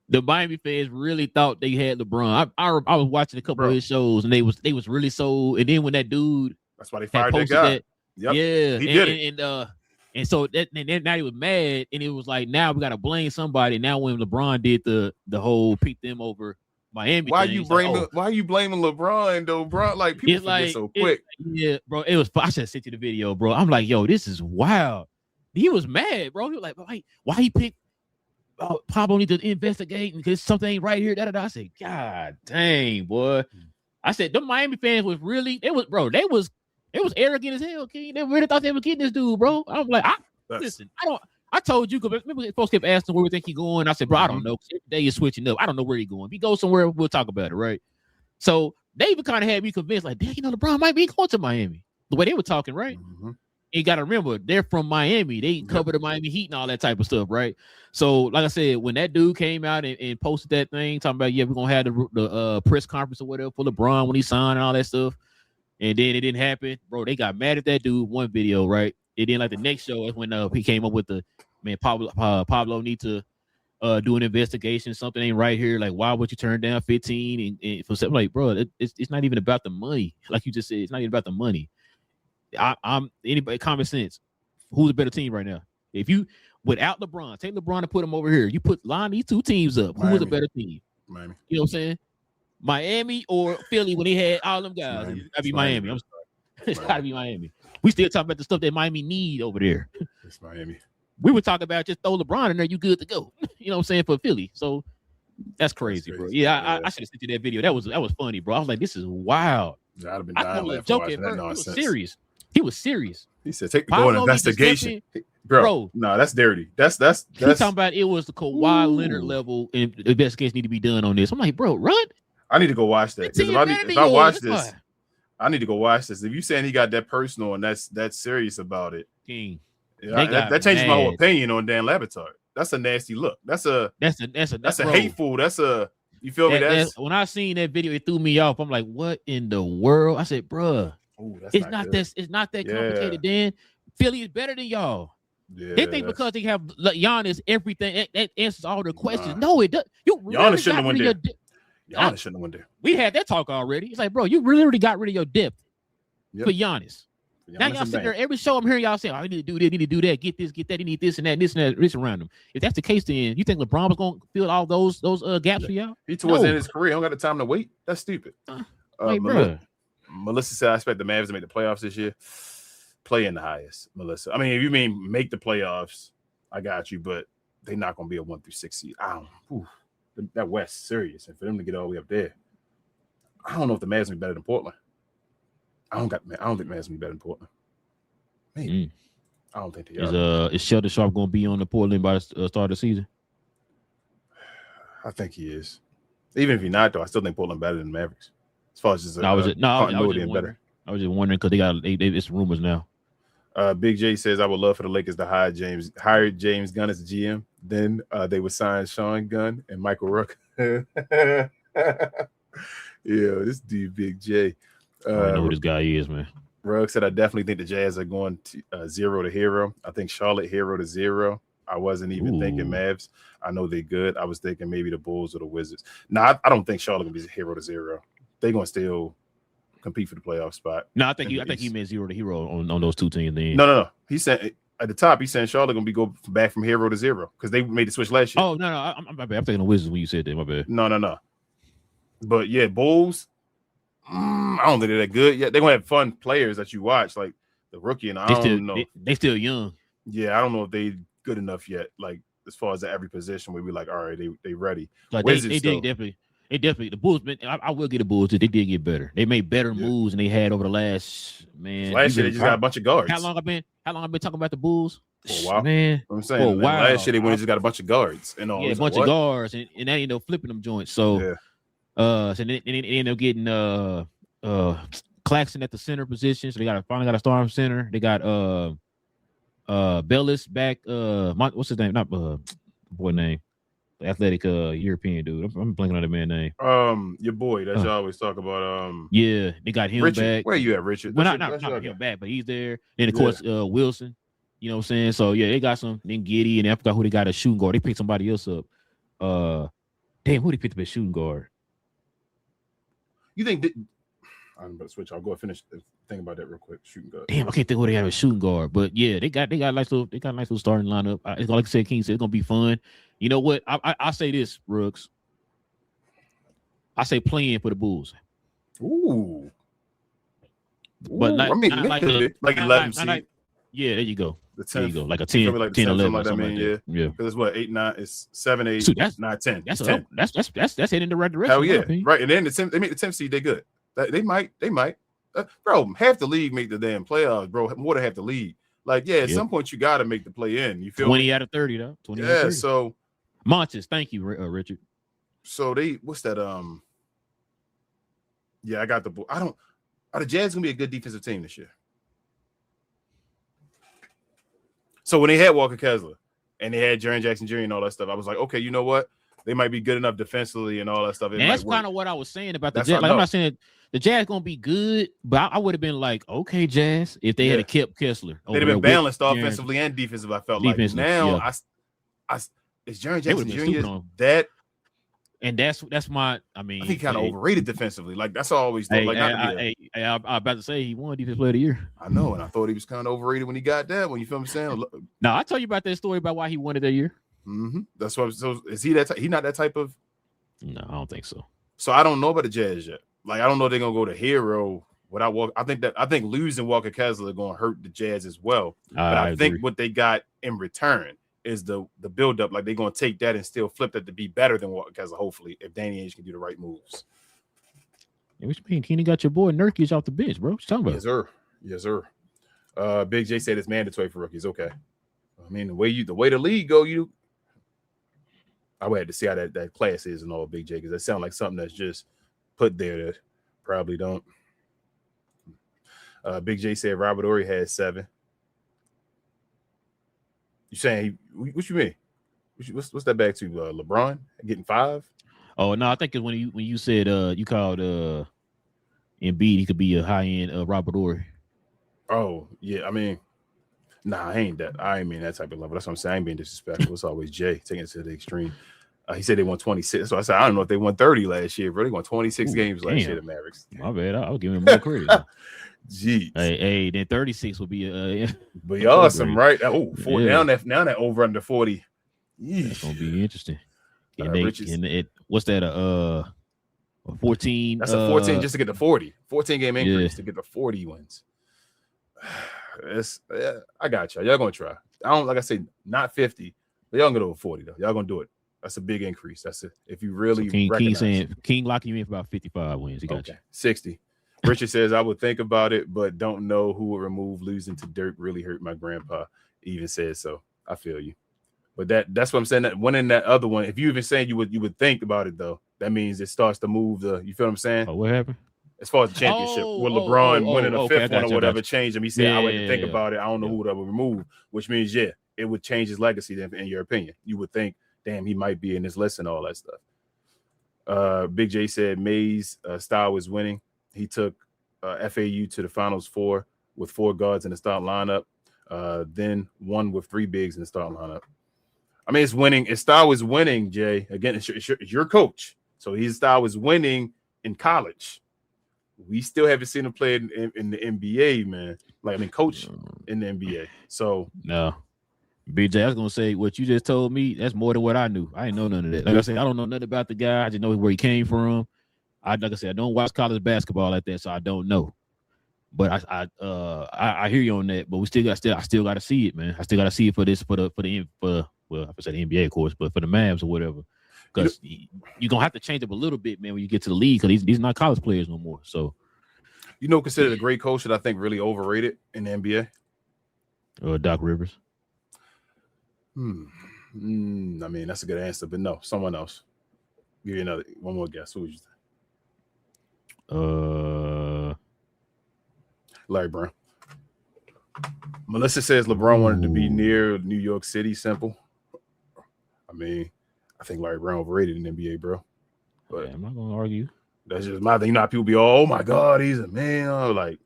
the Miami fans really thought they had LeBron. I was watching a couple of his shows, and they was really sold. And then when that dude, that's why they fired that guy. Yep. Yeah, he did it. And so now he was mad, and it was like, now we got to blame somebody. Now when LeBron did the whole pick them over Miami, why you blaming LeBron though, bro? Like people forget so quick. Yeah, bro. It was. I should have sent you the video, bro. I'm like, yo, this is wild. He was mad, bro. He was like, why he picked Pablo need to investigate because something ain't right here. I said, God dang, boy. I said, the Miami fans was really, they was arrogant as hell, King. They really thought they were getting this dude, bro. I'm like, listen, I told you, because remember folks kept asking where we think he's going. I said, bro, I don't know. Every day you're switching up. I don't know where he's going. If he goes somewhere, we'll talk about it, right? So they even kind of had me convinced, like, dang, LeBron might be going to Miami. The way they were talking, right? Mm-hmm. You got to remember, they're from Miami. They cover the Miami Heat and all that type of stuff, right? So, like I said, when that dude came out and posted that thing, talking about, we're going to have the press conference or whatever for LeBron when he signed and all that stuff, and then it didn't happen, bro, they got mad at that dude one video, right? And then, like, the next show is when he came up with Pablo need to do an investigation. Something ain't right here. Like, why would you turn down 15? And for something like, bro, it's not even about the money. Like you just said, it's not even about the money. I'm anybody common sense. Who's a better team right now? If you without LeBron, take LeBron and put him over here. You line these two teams up. Who is a better team? Miami. You know what I'm saying? Miami or Philly when he had all them guys. It's gotta be Miami. I'm sorry. It's gotta be Miami. We still talking about the stuff that Miami need over there. It's Miami. We were talking about just throw LeBron in there, you good to go. You know what I'm saying, for Philly. So that's crazy, bro. Yeah, I should have sent you that video. That was funny, bro. I was like, this is wild. Yeah, I'd have been I dying was laughing joking watching at that first. nonsense. He was serious. He said, "Take Pablo go on need to step investigation, in. bro. Bro. No, that's dirty. That's He talking about it was the Kawhi Leonard Ooh. level, and investigations need to be done on this. I'm like, bro, run. I need to go watch that because if I watch this, I need to go watch this. If you saying he got that personal and that's serious about it, King. Yeah, that changes my whole opinion on Dan Labatard. That's a nasty look. That's a hateful. That's a you feel me? That's when I seen that video, it threw me off. I'm like, what in the world? I said, bruh, it's not that complicated. Dan, Philly is better than y'all. Yeah, they think because they have Giannis, everything that answers all their questions. No, it does. Giannis shouldn't have went there. Giannis shouldn't have went there. We had that talk already. It's like, bro, you really already got rid of your depth for Giannis. Now y'all sit there every show. I'm hearing y'all saying, "Oh, you need to do this, need to do that, get this, get that. You need this and that, this around them." If that's the case, then you think LeBron was going to fill all those gaps for y'all? He towards the end of his career, I don't got the time to wait. That's stupid. Melissa said, "I expect the Mavs to make the playoffs this year." Play in the highest, Melissa. I mean, if you mean make the playoffs, I got you, but they're not going to be a 1 through 6 seed. That West serious, and for them to get all the way up there, I don't know if the Mavs will be better than Portland. I don't think Mavs will be better than Portland. Maybe. I don't think they are. Is Sheldon Sharp going to be on the Portland by the start of the season? I think he is. Even if he's not, though, I still think Portland better than the Mavericks. As far as just I was just wondering because it's rumors now. Big J says, "I would love for the Lakers to hire James Gunn as the GM. Then they would sign Sean Gunn and Michael Rook." Yeah, this dude, Big J. I know who this guy is, man. Rugg said, "I definitely think the Jazz are going to 0 to hero. I think Charlotte 0 to 0. I wasn't even thinking Mavs. I know they're good. I was thinking maybe the Bulls or the Wizards. No, I don't think Charlotte gonna be 0 to 0. They're gonna still compete for the playoff spot. No, I think he meant 0 to hero on those two teams. Then no. He said at the top, he's saying Charlotte gonna be go back from 0 to 0 because they made the switch last year. Oh no, I'm thinking the Wizards when you said that. My bad. No. But yeah, Bulls. I don't think they're that good yet. They're gonna have fun players that you watch, like the rookie, and I don't know. They still young. Yeah, I don't know if they good enough yet. Like as far as at every position, where we like, all right, they ready. Like they definitely the Bulls. I will get the Bulls. They did get better. They made better moves than they had over the last year they just got a bunch of guards. How long I been talking about the Bulls? For a while, man. I'm saying last year they just got a bunch of guards and all. Yeah, a bunch of guards, and they ended up flipping them joints. So yeah. So they ended up getting Claxton at the center position. So they finally got a starting center. They got Bellis back. What's his name? Not boy name. The athletic European dude. I'm blanking on the man's name. Your boy that you always talk about. Yeah, they got him Richard, back. Where you at, Richard? Well, not him back, but he's there. Then of course Wilson. You know what I'm saying? So yeah, they got some. Then Giddy, and I forgot who they got a shooting guard. They picked somebody else up. Damn, who they picked up as shooting guard? You think I'm about to switch. I'll go and finish think about that real quick. Shooting guard. Damn, I can't think what they got a shooting guard, but yeah, they got a nice little starting lineup. Like I said, King said it's gonna be fun. You know what? I say this, Brooks. I say playing for the Bulls. Ooh. But like 11 seed. Yeah, there you go. The 10th. There you go. Like a 10, like 10 11 like that, yeah. Because it's what 8, 9, it's 7, 8, Shoot, that's 9, 10. That's 10. That's heading in the right direction. Hell yeah, right. And then they make the 10th seed. They good. They might. Bro, half the league make the damn playoffs, bro. More than half the league. Like, yeah, at some point you got to make the play in. You feel 20 me? out of 30 though. 20 yeah. Out of 30. So Montes, thank you, Richard. So what's that? Yeah, I got the. Are the Jazz gonna be a good defensive team this year? So when they had Walker Kessler and they had Jaren Jackson Jr. and all that stuff, I was like, okay, you know what? They might be good enough defensively and all that stuff. And that's kind of what I was saying about the Jazz. Like, I'm not saying the Jazz gonna be good, but I would have been like, okay, Jazz, if they had kept Kessler. They'd have been balanced offensively and defensively. I felt like now is Jaren Jackson Jr. that. And that's my. I mean, I think kind of overrated defensively. Like that's always. I'm about to say he won Defensive Player of the Year. I know, and I thought he was kind of overrated when he got that. When you feel me saying? No, I told you about that story about why he won it that year. Mm-hmm. That's what. So is he that? He not that type of. No, I don't think so. So I don't know about the Jazz yet. Like I don't know if they're gonna go to hero without Walker. I think losing Walker Kessler gonna hurt the Jazz as well. But I think what they got in return is the build up. Like they're gonna take that and still flip that to be better than Walker Kessler. Hopefully, if Danny Ainge can do the right moves. What you mean? Keenan got your boy Nurkic off the bench, bro. What you talking about? Yes, sir. Yes, sir. Big J said it's mandatory for rookies. Okay. I mean, the way the league go, I would have to see how that class is and all, Big J, because that sounds like something that's just put there that probably don't. Big J said Robert Horry had 7. You saying what you mean? What's that back to? LeBron getting 5? Oh no, I think it's when you said you called Embiid, he could be a high end Robert Horry. Oh yeah, I mean, nah, I ain't mean that type of level. That's what I'm saying. I ain't being disrespectful. It's always Jay taking it to the extreme. He said they won 26. So I said I don't know if they won 30 last year, bro. They won 26 games last year. The Mavericks. My bad. I'll give him more credit. Jeez. Hey, then 36 would be be awesome, right? Oh, now that over under 40. That's gonna be interesting. What's that? A 14. That's a 14 just to get the 40. 14 game increase to get the 40 wins. I got y'all. Y'all gonna try. I don't like I say not 50, but y'all gonna go over 40 though. Y'all gonna do it. That's a big increase. That's it. If you really King locking you in for about 55 wins. He got you 60. Richard says I would think about it, but don't know who will remove. Losing to Dirk really hurt my grandpa. He even says so. I feel you. But that's what I'm saying. That winning that other one, if you even saying you would think about it though, that means it starts to move the. You feel what I'm saying? Oh, what happened? As far as the championship, with LeBron winning a fifth one or whatever, changed him. He said, I wouldn't think about it. I don't know who that would remove, which means, it would change his legacy then, in your opinion. You would think, damn, he might be in this list and all that stuff. Big J said May's style was winning. He took FAU to the Finals 4 with 4 guards in the starting lineup, then 1 with 3 bigs in the starting lineup. I mean, it's winning. His style is winning, Jay. Again, it's your coach. So his style is winning in college. We still haven't seen him play in the NBA, man. Coach in the NBA. So no, BJ, I was gonna say what you just told me. That's more than what I knew. I didn't know none of that. Like I said, I don't know nothing about the guy. I just know where he came from. Like I said, I don't watch college basketball like that, so I don't know. But I hear you on that. But I still got to see it, man. I still got to see it for the I said the NBA, of course, but for the Mavs or whatever. Because you're going to have to change up a little bit, man, when you get to the league, because these not college players no more. So, considered a great coach that I think really overrated in the NBA? Doc Rivers. I mean, that's a good answer, but no, someone else. Give you one more guess. Who would you think? Larry Brown. Melissa says LeBron wanted to be near New York City. Simple. I mean, I think Larry Brown overrated in the NBA, bro. But I'm not gonna argue. That's just my thing. People be all, oh my God, he's a man. I'm like,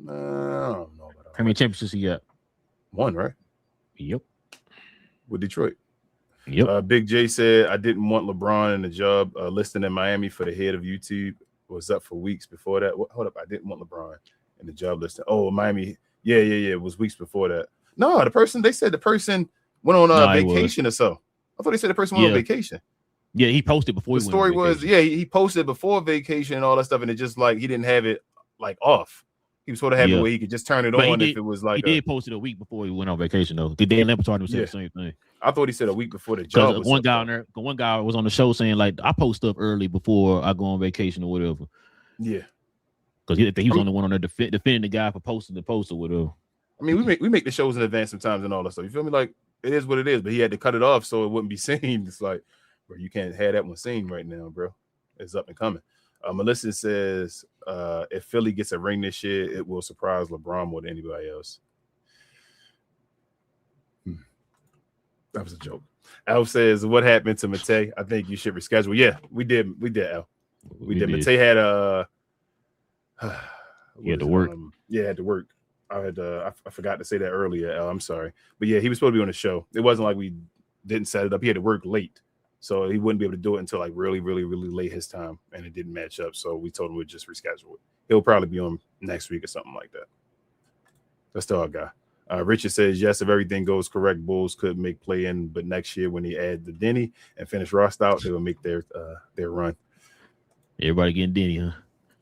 I don't know. How many championships he got? 1, right? Yep. With Detroit. Yep. Big J said I didn't want LeBron in the job listing in Miami for the head of YouTube. Was up for weeks before that. Hold up, I didn't want LeBron in the job listing. Oh, Miami. Yeah. It was weeks before that. No, they said the person went on vacation or so. I thought they said the person went on vacation. Yeah, he posted before. The story was, he posted before vacation and all that stuff, and it just he didn't have it off. He was supposed to have it where he could just turn it on if it was he did post it a week before he went on vacation though. The Dan Lemon said the same thing. I thought he said a week before the job. One guy was on the show saying I post up early before I go on vacation or whatever. Yeah, because he was on the one on there defending the guy for posting the post or whatever. I mean, we make the shows in advance sometimes and all that stuff. You feel me? It is what it is, but he had to cut it off so it wouldn't be seen. It's bro, you can't have that one seen right now, bro. It's up and coming. Melissa says, if Philly gets a ring this year, it will surprise LeBron more than anybody else. That was a joke. Al says, what happened to Matei? I think you should reschedule. Yeah, we did, Al. We did. Matei had he had to work. Had to work. I forgot to say that earlier, Al. I'm sorry. But yeah, he was supposed to be on the show. It wasn't like we didn't set it up. He had to work late. So he wouldn't be able to do it until really, really, really late his time, and it didn't match up. So we told him we'd just reschedule it. He'll probably be on next week or something like that. That's still our guy. Richard says, yes, if everything goes correct, Bulls could make play in, but next year when he add the Denny and finish Rost out, they will make their run. Everybody getting Denny,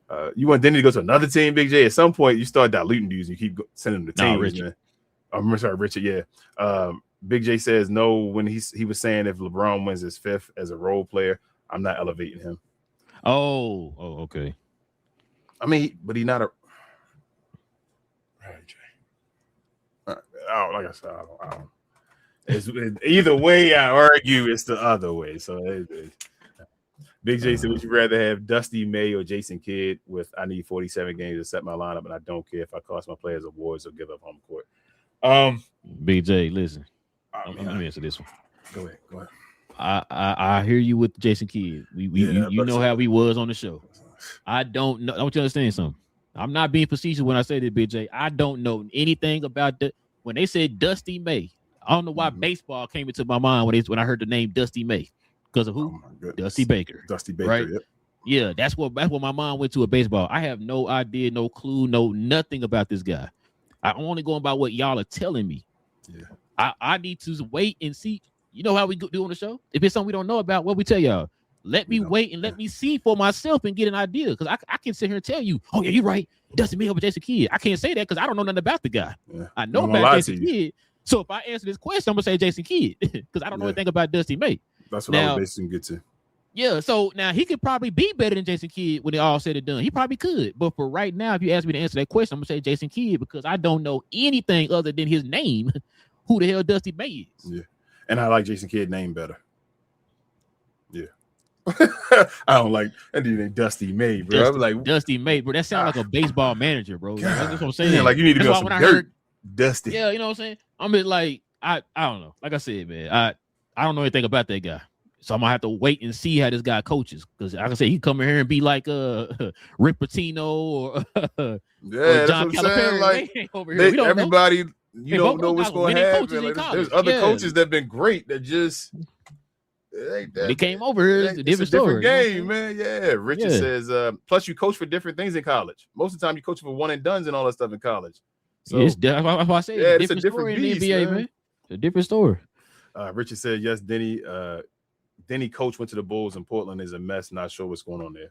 huh? You want Denny to go to another team, Big J? At some point, you start diluting dudes. And you keep sending them to teams, Richard. Man. I'm sorry, Richard. Yeah. Big J says no when he was saying if LeBron wins his 5th as a role player, I'm not elevating him. Oh, okay. I mean, but he's not a. All right, Jay. Like I said, I don't. It's either way I argue, it's the other way. So Big J said, would you rather have Dusty May or Jason Kidd with I need 47 games to set my lineup, and I don't care if I cost my players awards or give up home court. Big J, listen. Let me answer this one. Go ahead. I hear you with Jason Kidd. You know how he was on the show. I don't know. I want you to understand something. I'm not being facetious when I say that, Big J. I don't know anything about when they said Dusty May. I don't know why baseball came into my mind when I heard the name Dusty May. Because of who? Dusty Baker. Dusty Baker, right? Yep. Yeah, that's what my mind went to at baseball. I have no idea, no clue, nothing about this guy. I'm only going by what y'all are telling me. Yeah. I need to wait and see. You know how we do on the show? If it's something we don't know about, what we tell y'all? Let me wait and let me see for myself and get an idea. Because I can sit here and tell you, oh, yeah, you're right. Dusty May over Jason Kidd. I can't say that because I don't know nothing about the guy. Yeah. I know about Jason Kidd. So if I answer this question, I'm going to say Jason Kidd because I don't know anything about Dusty May. That's what I was basically get to. Yeah, so now he could probably be better than Jason Kidd when it all said and done. He probably could. But for right now, if you ask me to answer that question, I'm going to say Jason Kidd because I don't know anything other than his name, who the hell Dusty May is. Yeah, and I like Jason Kidd's name better. Yeah. I don't like that dude Dusty May, bro. Dusty May, bro. That sounds like a baseball manager, bro. That's what I'm saying. Yeah, like you need to be on some dirt. Dusty. Yeah, you know what I'm saying? I'm just like, I don't know. Like I said, man, I don't know anything about that guy. So I'm gonna have to wait and see how this guy coaches. Because like I said, he come in here and be like Rick Pitino or John Calipari. Like over here. Everybody, you don't know what's going to happen. Like, there's other coaches that have been great that just he came over here. It's a different game, man. Yeah. Richard says, plus you coach for different things in college. Most of the time you coach for one and dones and all that stuff in college. So that's why I say it's a different beast, in the NBA, man. It's a different story. Richard said, yes, Denny coach went to the Bulls in Portland is a mess. Not sure what's going on there.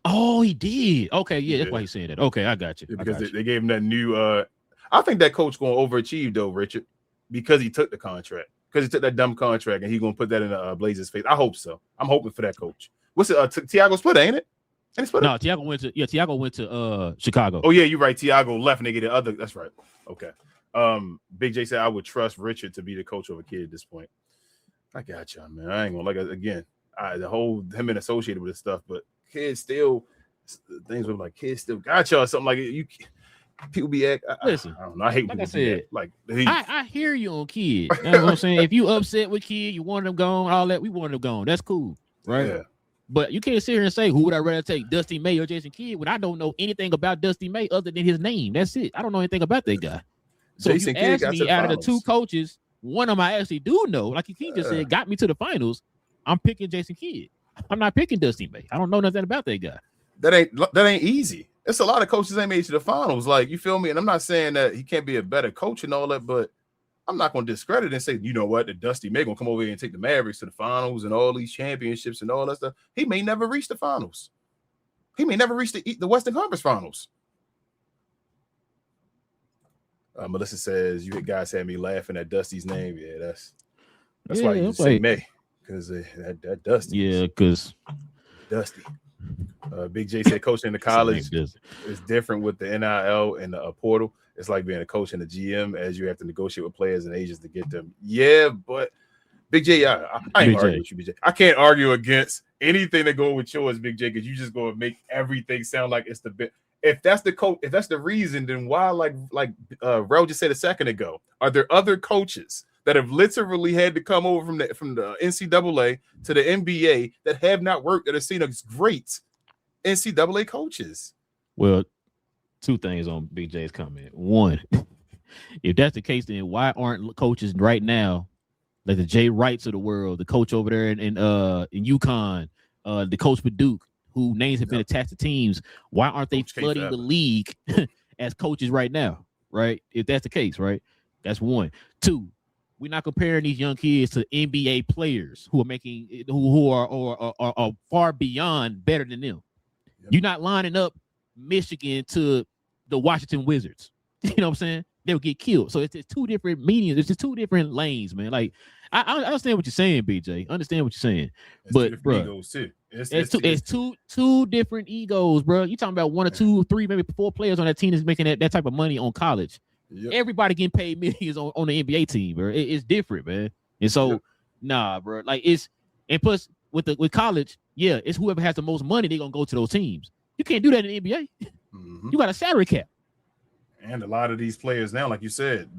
Oh, he did. Okay, yeah, that's why he's saying that. Okay, I got you. Yeah, because they gave him that new I think that coach going to overachieve though, Richard, because he took the contract. Because he took that dumb contract and he's going to put that in Blazers' face. I hope so. I'm hoping for that coach. What's it? Tiago split, ain't it? No, Tiago went to Chicago. Oh, yeah, you're right. Tiago left and they get the other. That's right. Okay. Big J said I would trust Richard to be the coach of a kid at this point. I got y'all, man. I ain't gonna the whole him and associated with this stuff, but kids still things were like kids still got y'all something like you. People be listen. I don't know. I hate. Like I said, I hear you on Kid. You know what I'm saying? If you upset with Kid, you want them gone, all that. We want them gone. That's cool, right? Yeah. But you can't sit here and say who would I rather take, Dusty May or Jason Kidd, when I don't know anything about Dusty May other than his name. That's it. I don't know anything about that guy. So Jason if you ask me, out of the two coaches, one of them I actually do know, like King just said, got me to the finals. I'm picking Jason Kidd. I'm not picking Dusty May. I don't know nothing about that guy. That ain't easy. It's a lot of coaches ain't made it to the finals. Like, you feel me? And I'm not saying that he can't be a better coach and all that, but I'm not going to discredit and say, you know what, the Dusty May going to come over here and take the Mavericks to the finals and all these championships and all that stuff. He may never reach the finals. He may never reach the Western Conference Finals. Melissa says, you guys had me laughing at Dusty's name. Yeah, that's why you just say May, because that Dusty. Yeah, because Dusty. Big J said coaching in the college is different with the NIL and the portal. It's like being a coach and a GM, as you have to negotiate with players and agents to get them. Yeah, but Big J, I ain't arguing with you, Big J. I can't argue against anything that go with yours, Big J, because you just go and make everything sound like it's the bit. If that's the coach, if that's the reason, then why, like Relle just said a second ago, are there other coaches that have literally had to come over from the NCAA to the NBA that have not worked, that have seen as great NCAA coaches? Well, two things on Big J's comment. One, if that's the case, then why aren't coaches right now, like the Jay Wrights of the world, the coach over there in UConn, the coach for Duke, who names have been attached to teams, why aren't they flooding the league as coaches right now? Right? If that's the case, right? That's one. Two, we're not comparing these young kids to NBA players who are making who are far beyond better than them. Yep. You're not lining up Michigan to the Washington Wizards. You know what I'm saying? They'll get killed. So it's two different mediums. It's just two different lanes, man. Like, I understand what you're saying, BJ. Understand what you're saying, It's but bro, egos too. it's two different egos, bro. You talking about one or two, or three, maybe 4 players on that team that's making that type of money on college. Yep. Everybody getting paid millions on the NBA team, bro. It's different, man. And so, nah, bro. Like and plus with college, yeah, it's whoever has the most money, they're gonna go to those teams. You can't do that in the NBA. Mm-hmm. You got a salary cap. And a lot of these players now, like you said,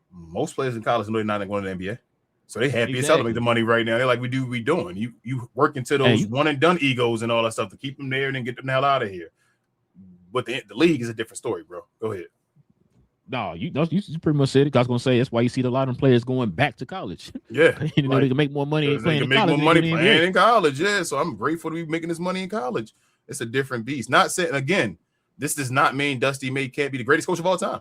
most players in college know they're not going to the NBA. So they happy as hell to make the money right now. They're like, we doing. You work into those one and done egos and all that stuff to keep them there and then get them the hell out of here. But the league is a different story, bro. Go ahead. No, you pretty much said it. I was gonna say that's why you see a lot of them players going back to college. Yeah, they can make more money playing in college. Playing in college. Yeah, so I'm grateful to be making this money in college. It's a different beast. Not saying again, this does not mean Dusty May can't be the greatest coach of all time.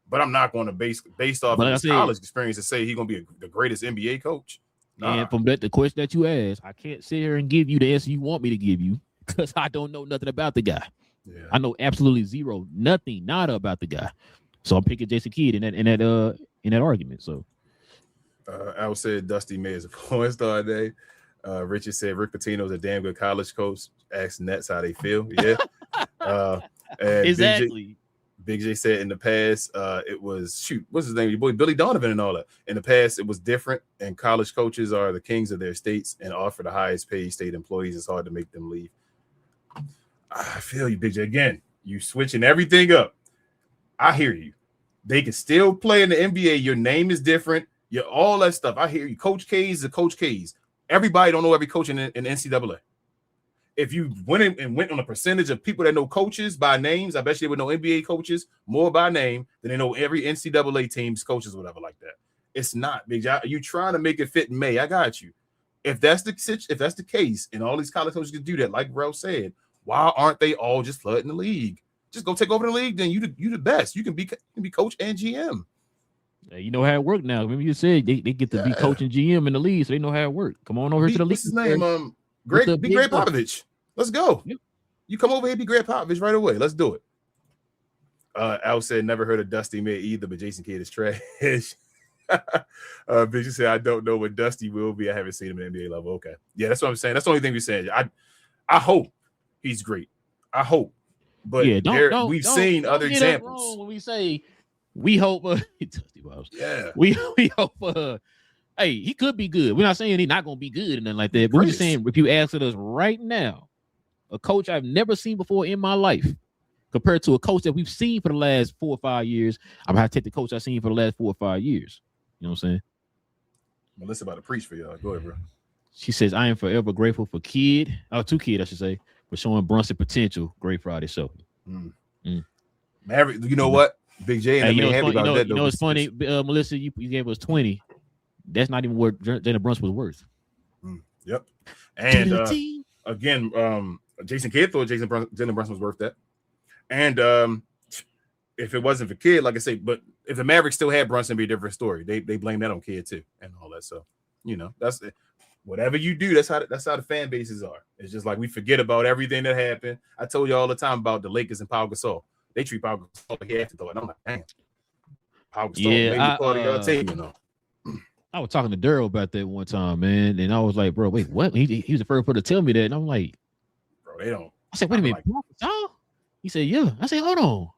But I'm not going to based off of his college experience to say he's going to be the greatest NBA coach. Nah. And from the question that you asked, I can't sit here and give you the answer you want me to give you because I don't know nothing about the guy. Yeah. I know absolutely zero, nothing, nada about the guy. So I'm picking Jason Kidd in that argument. So Al said Dusty May is a porn star today. Richard said Rick Pitino's a damn good college coach. Ask Nets how they feel. Yeah. And exactly. Big J said in the past, it was what's his name? Your boy Billy Donovan and all that. In the past, it was different, and college coaches are the kings of their states and offer the highest paid state employees. It's hard to make them leave. I feel you, Big J. Again, you switching everything up. I hear you. They can still play in the NBA. Your name is different. You're all that stuff. I hear you. Coach K's is Coach K's. Everybody don't know every coach in NCAA. If you went on a percentage of people that know coaches by names, I bet you they would know NBA coaches more by name than they know every NCAA team's coaches, whatever like that. It's not, Big J. You trying to make it fit in May. I got you. If that's the case, and all these college coaches can do that, like Rel said, why aren't they all just flooding the league? Just go take over the league. Then you the best. You can be coach and GM. You know how it worked now. Remember you said they get to be coach and GM in the league, so they know how it worked. Come on over here to the league. What's his name? Greg Popovich. Let's go. Yep. You come over here, be Greg Popovich right away. Let's do it. Al said never heard of Dusty May either, but Jason Kidd is trash. Bitch said I don't know what Dusty will be. I haven't seen him at NBA level. Okay, yeah, that's what I'm saying. That's the only thing we're saying. I hope he's great. I hope, but yeah, we've seen other examples. When we say we hope, yeah, we hope. Hey, he could be good. We're not saying he's not gonna be good and nothing like that. But we're just saying if you ask us right now, a coach I've never seen before in my life, compared to a coach that we've seen for the last 4 or 5 years, I'm gonna have to take the coach I've seen for the last 4 or 5 years. You know what I'm saying? Melissa about to preach for y'all. Go ahead, bro. She says, I am forever grateful for Kidd, I should say, for showing Brunson potential. Great Friday show. Maverick, you know what? Big J and it's funny, Melissa, you gave us 20. That's not even what Jalen Brunson was worth. Yep. And again, Jason Kidd thought Jalen Brunson was worth that. And if it wasn't for Kidd, like I say, but if the Mavericks still had Brunson, it'd be a different story. They blame that on Kidd too, and all that. So that's it. Whatever you do, that's how the fan bases are. It's just like we forget about everything that happened. I told you all the time about the Lakers and Pau Gasol. They treat Pau Gasol like he afterthought. And I'm like, damn. Pau Gasol maybe part of your team, I was talking to Daryl about that one time, man, and I was like, bro, wait, what? He was the first person to tell me that, and I'm like, bro, they don't. I said, wait a minute, Pau? He said, yeah. I said, hold on.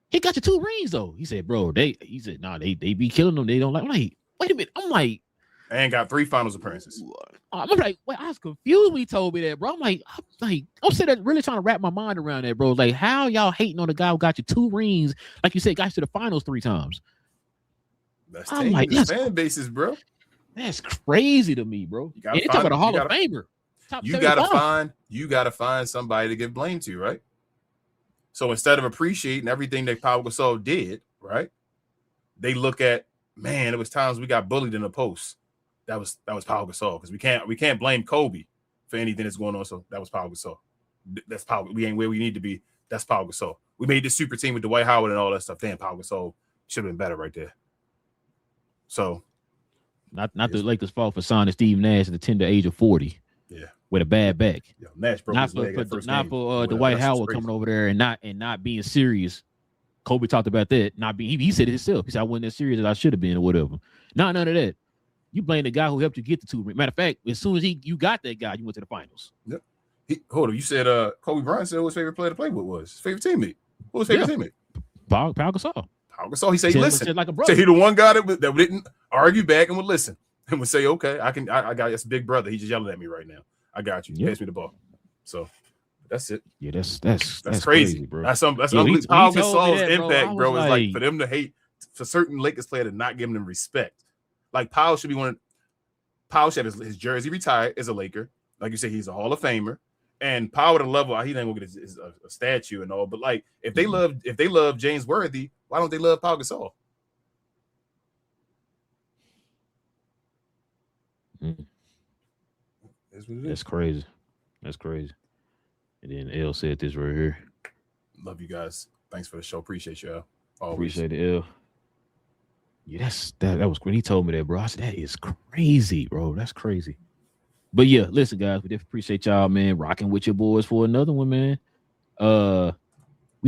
He got you 2 rings though. He said, bro, he said, nah, they be killing them. They don't like. I'm like, wait a minute. I'm like, and got 3 finals appearances. I'm like, wait, I was confused when he told me that, bro. I'm sitting there really trying to wrap my mind around that, bro. Like, how y'all hating on the guy who got you 2 rings? Like you said, got you to the finals 3 times. That's like, fan bases, bro. That's crazy to me, bro. You talking about a Hall of Famer. You gotta find somebody to give blame to, right? So instead of appreciating everything that Pau Gasol did, right? They look at, man, it was times we got bullied in the post. That was Pau Gasol, because we can't blame Kobe for anything that's going on. So that was Pau Gasol. That's Pau. We ain't where we need to be. That's Pau Gasol. We made this super team with Dwight Howard and all that stuff. Damn, Pau Gasol should have been better right there. So not the Lakers' fault for signing Steve Nash at the tender age of 40. Yeah. With a bad back. Nash broke his leg for Dwight Howard coming over there and not being serious Kobe talked about that not being. He said it himself. He said I wasn't as serious as I should have been or whatever. Not none of that. You blame the guy who helped you get the 2 rings. Matter of fact, as soon as you got that guy, you went to the finals. Yep. Hold on. You said Kobe Bryant said who his favorite player to play with was his favorite teammate. Who was his favorite teammate? Pau Gasol. Pau Gasol. He said he listened. Like a brother. So he the one guy that didn't argue back and would listen and would say, "Okay, I got this big brother. He's just yelling at me right now. I got you. Yep. Pass me the ball." So that's it. Yeah, that's crazy, bro. That's unbelievable. Pau Gasol's impact, bro, is like for them to hate for certain Lakers player to not giving them respect. Like Pau should be Pau should have his jersey retired as a Laker. Like you said, he's a Hall of Famer. And Pau at a level, he ain't gonna get a statue and all. But like, if they love James Worthy, why don't they love Pau Gasol? That's crazy. That's crazy. And then L said this right here. Love you guys. Thanks for the show. Appreciate y'all. Always. Appreciate it, L. Yeah, that was when he told me that, bro. I said that is crazy, bro. That's crazy. But yeah, listen, guys, we definitely appreciate y'all, man, rocking with your boys for another one, man. We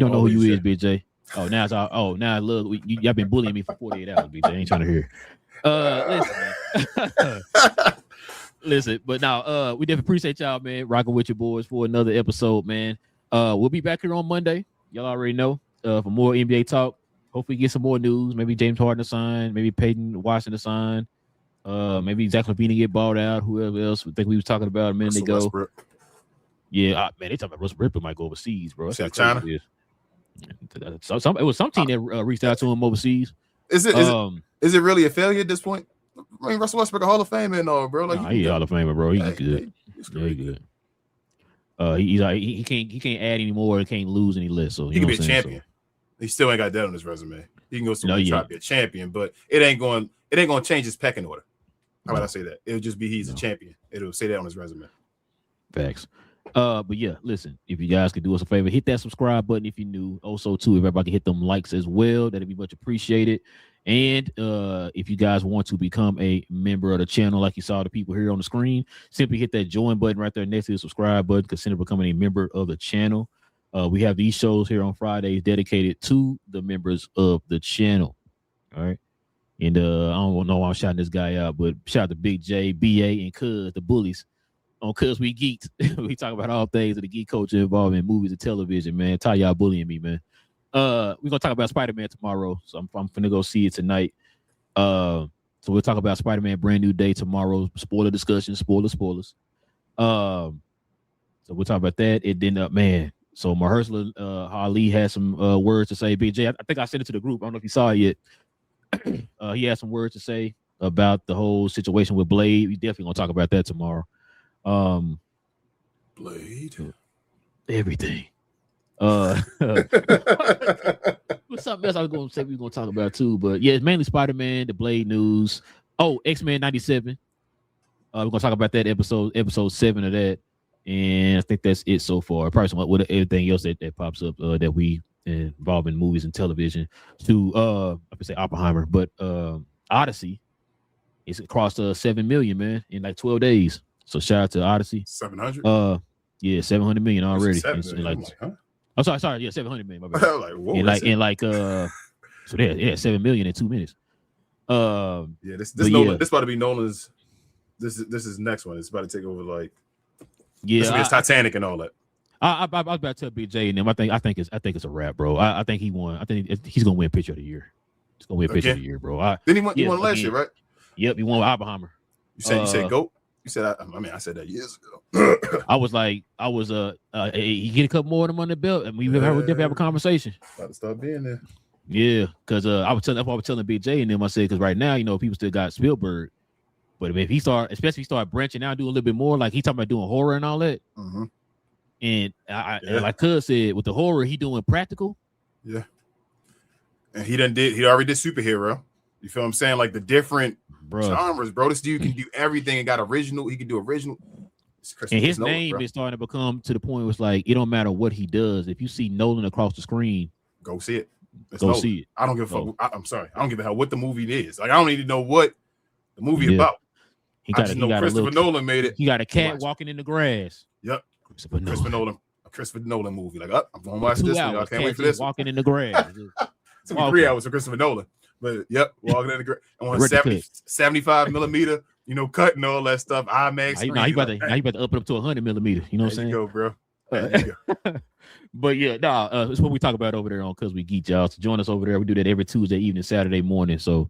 don't know who you is, Big J. Oh, now it's all. Now look, y'all been bullying me for 48 hours, Big J. I ain't trying to hear. Listen, man. Listen, but now we definitely appreciate y'all, man, rocking with your boys for another episode, man. We'll be back here on Monday. Y'all already know. For more NBA talk. Hopefully get some more news. Maybe James Harden to sign. Maybe Peyton Watson to sign. Maybe Zach LaVine get bought out. Whoever else we think we was talking about a minute ago. Westbrook. Yeah, man, they talking about Russell Westbrook might go overseas, bro. That's China. It was some team that reached out to him overseas. Is it really a failure at this point? I mean, Russell Westbrook a Hall of Famer and all, bro. Like he's Hall of Famer, bro. He's good. He's good. He can't add any more. He can't lose any less. So he can be a champion. So, he still ain't got that on his resume. He can go somewhere and try to be a champion, but it ain't going to change his pecking order. How about I say that? It'll just be he's a champion. It'll say that on his resume. Facts. But yeah, listen, if you guys could do us a favor, hit that subscribe button if you're new. Also, too, if everybody can hit them likes as well, that'd be much appreciated. And if you guys want to become a member of the channel, like you saw the people here on the screen, simply hit that join button right there next to the subscribe button. Consider becoming a member of the channel. We have these shows here on Fridays dedicated to the members of the channel. All right. And I don't know why I'm shouting this guy out, but shout out to Big J, BA, and Cuz, the bullies. On Cuz We Geeked. We talk about all things of the geek culture involved in movies and television, man. Tell y'all bullying me, man. We're gonna talk about Spider-Man tomorrow. So I'm finna go see it tonight. So we'll talk about Spider-Man Brand New Day tomorrow. Spoiler discussion, spoilers. So we'll talk about that. It didn't man. So Mahershala Ali had some words to say. Big J, I think I sent it to the group. I don't know if you saw it yet. He had some words to say about the whole situation with Blade. We definitely gonna talk about that tomorrow. Blade, everything. What's something else I was gonna say we were gonna talk about too, but yeah, it's mainly Spider-Man, the Blade news. Oh, X-Men 97. We're gonna talk about that episode 7 of that, and I think that's it so far. Probably with everything else that pops up that we involve in movies and television. To I could say Oppenheimer, but Odyssey is crossed 7 million, man, in like 12 days. So shout out to Odyssey. 700. Yeah, 700 million already. 700. I'm sorry. Yeah, 700 million. My bad. Like, whoa, so yeah, 7 million in 2 minutes. This about to be known as this is next one. It's about to take over like it's Titanic and all that. I was about to tell BJ and them. I think it's a wrap, bro. I think he won. I think he's gonna win Picture of the Year. He's gonna win Picture of the Year, bro. Then he won last year, right? Yep, he won with Oppenheimer. You said GOAT. You said I said that years ago. He get a couple more of them on the belt, and we definitely have a conversation. About to start being there. Yeah, because I was telling Big J and them. I said because right now, people still got Spielberg, but if he start branching out, do a little bit more, like he talking about doing horror and all that. Mm-hmm. And and like Cuz said, with the horror, he doing practical. Yeah, and he already did superhero. You feel what I'm saying? Like the different genres, bro. This dude can do everything and got original. He can do original. And his name is starting to become to the point where it's like it don't matter what he does. If you see Nolan across the screen, go see it. See it. I don't give a fuck. I'm sorry. I don't give a hell what the movie is. Like I don't need to know what the movie about. Christopher Nolan made it. He got a cat walking in the grass. Yep. Christopher Nolan. a Christopher Nolan movie. Like, I'm gonna watch 2 this one. hours, Y'all can't cat wait for just this one. walking in the grass. It's gonna be 3 hours for Christopher Nolan. But yep, walking in the grass on Ready 75 millimeter, cut and all that stuff. IMAX. Now you about to up it up to 100 millimeter. You know what I'm saying? There you go, bro. There you go. But yeah, it's what we talk about over there on Cause We Geek, y'all. So join us over there. We do that every Tuesday evening, Saturday morning. So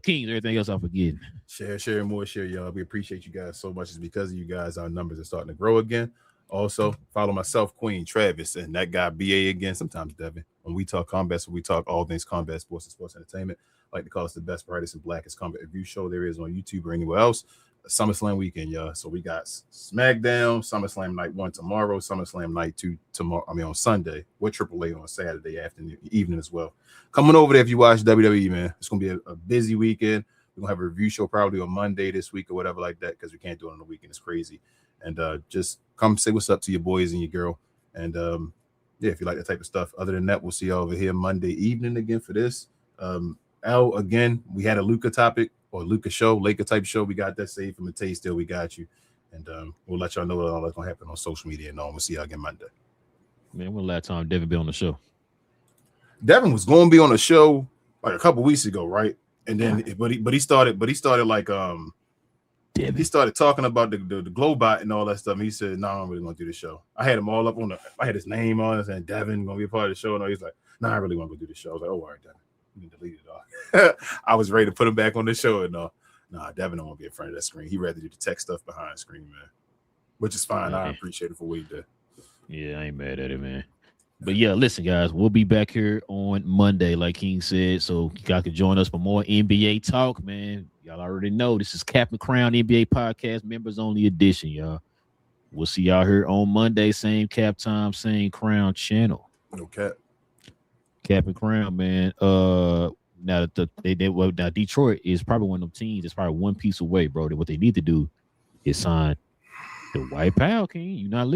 Kings, everything else I'm forgetting. Share, more share, y'all. We appreciate you guys so much. It's because of you guys our numbers are starting to grow again. Also, follow myself, Queen, Travis, and that guy BA again, sometimes Devin. When we talk combat, so we talk all things combat, sports, and sports entertainment. I like to call us the best, brightest, and blackest combat review show there is on YouTube or anywhere else. SummerSlam weekend, y'all. So we got SmackDown, SummerSlam night 1 tomorrow, SummerSlam night 2 tomorrow. On Sunday, with AAA on Saturday afternoon, evening as well. Coming over there if you watch WWE, man. It's gonna be a busy weekend. We're gonna have a review show probably on Monday this week or whatever like that, because we can't do it on the weekend. It's crazy. And just come say what's up to your boys and your girl. And yeah, if you like that type of stuff. Other than that, we'll see you over here Monday evening again for this. Al, again, we had a Luka topic or Luka show, Laker type show. We got that saved from Matei. Still, we got you. And we'll let y'all know what all that's gonna happen on social media and all. We'll see y'all again Monday. Man, when the last time Devin be on the show? Devin was going to be on the show like a couple weeks ago, right? And then, but he started like he started talking about the GloBot and all that stuff. And he said, "No, I'm really going to do the show." I had him all up on I had his name on it and Devin going to be a part of the show. And he's like, "No, I really want to go do the show." I was like, "Oh, all right, Devin, you can delete it all." I was ready to put him back on the show and nah, Devin don't want to be in front of that screen. He'd rather do the tech stuff behind the screen, man. Which is fine. I appreciate it for what he did. Yeah, I ain't mad at it, man. But yeah, listen, guys, we'll be back here on Monday, like King said. So you guys can join us for more NBA talk, man. Y'all already know this is Cap and Crown NBA podcast, members only edition, y'all. We'll see y'all here on Monday, same cap time, same Crown channel. No cap. Cap and Crown, man. Now Detroit is probably one of them teams that's probably one piece away, bro. What they need to do is sign the White Pal, King. You not listening.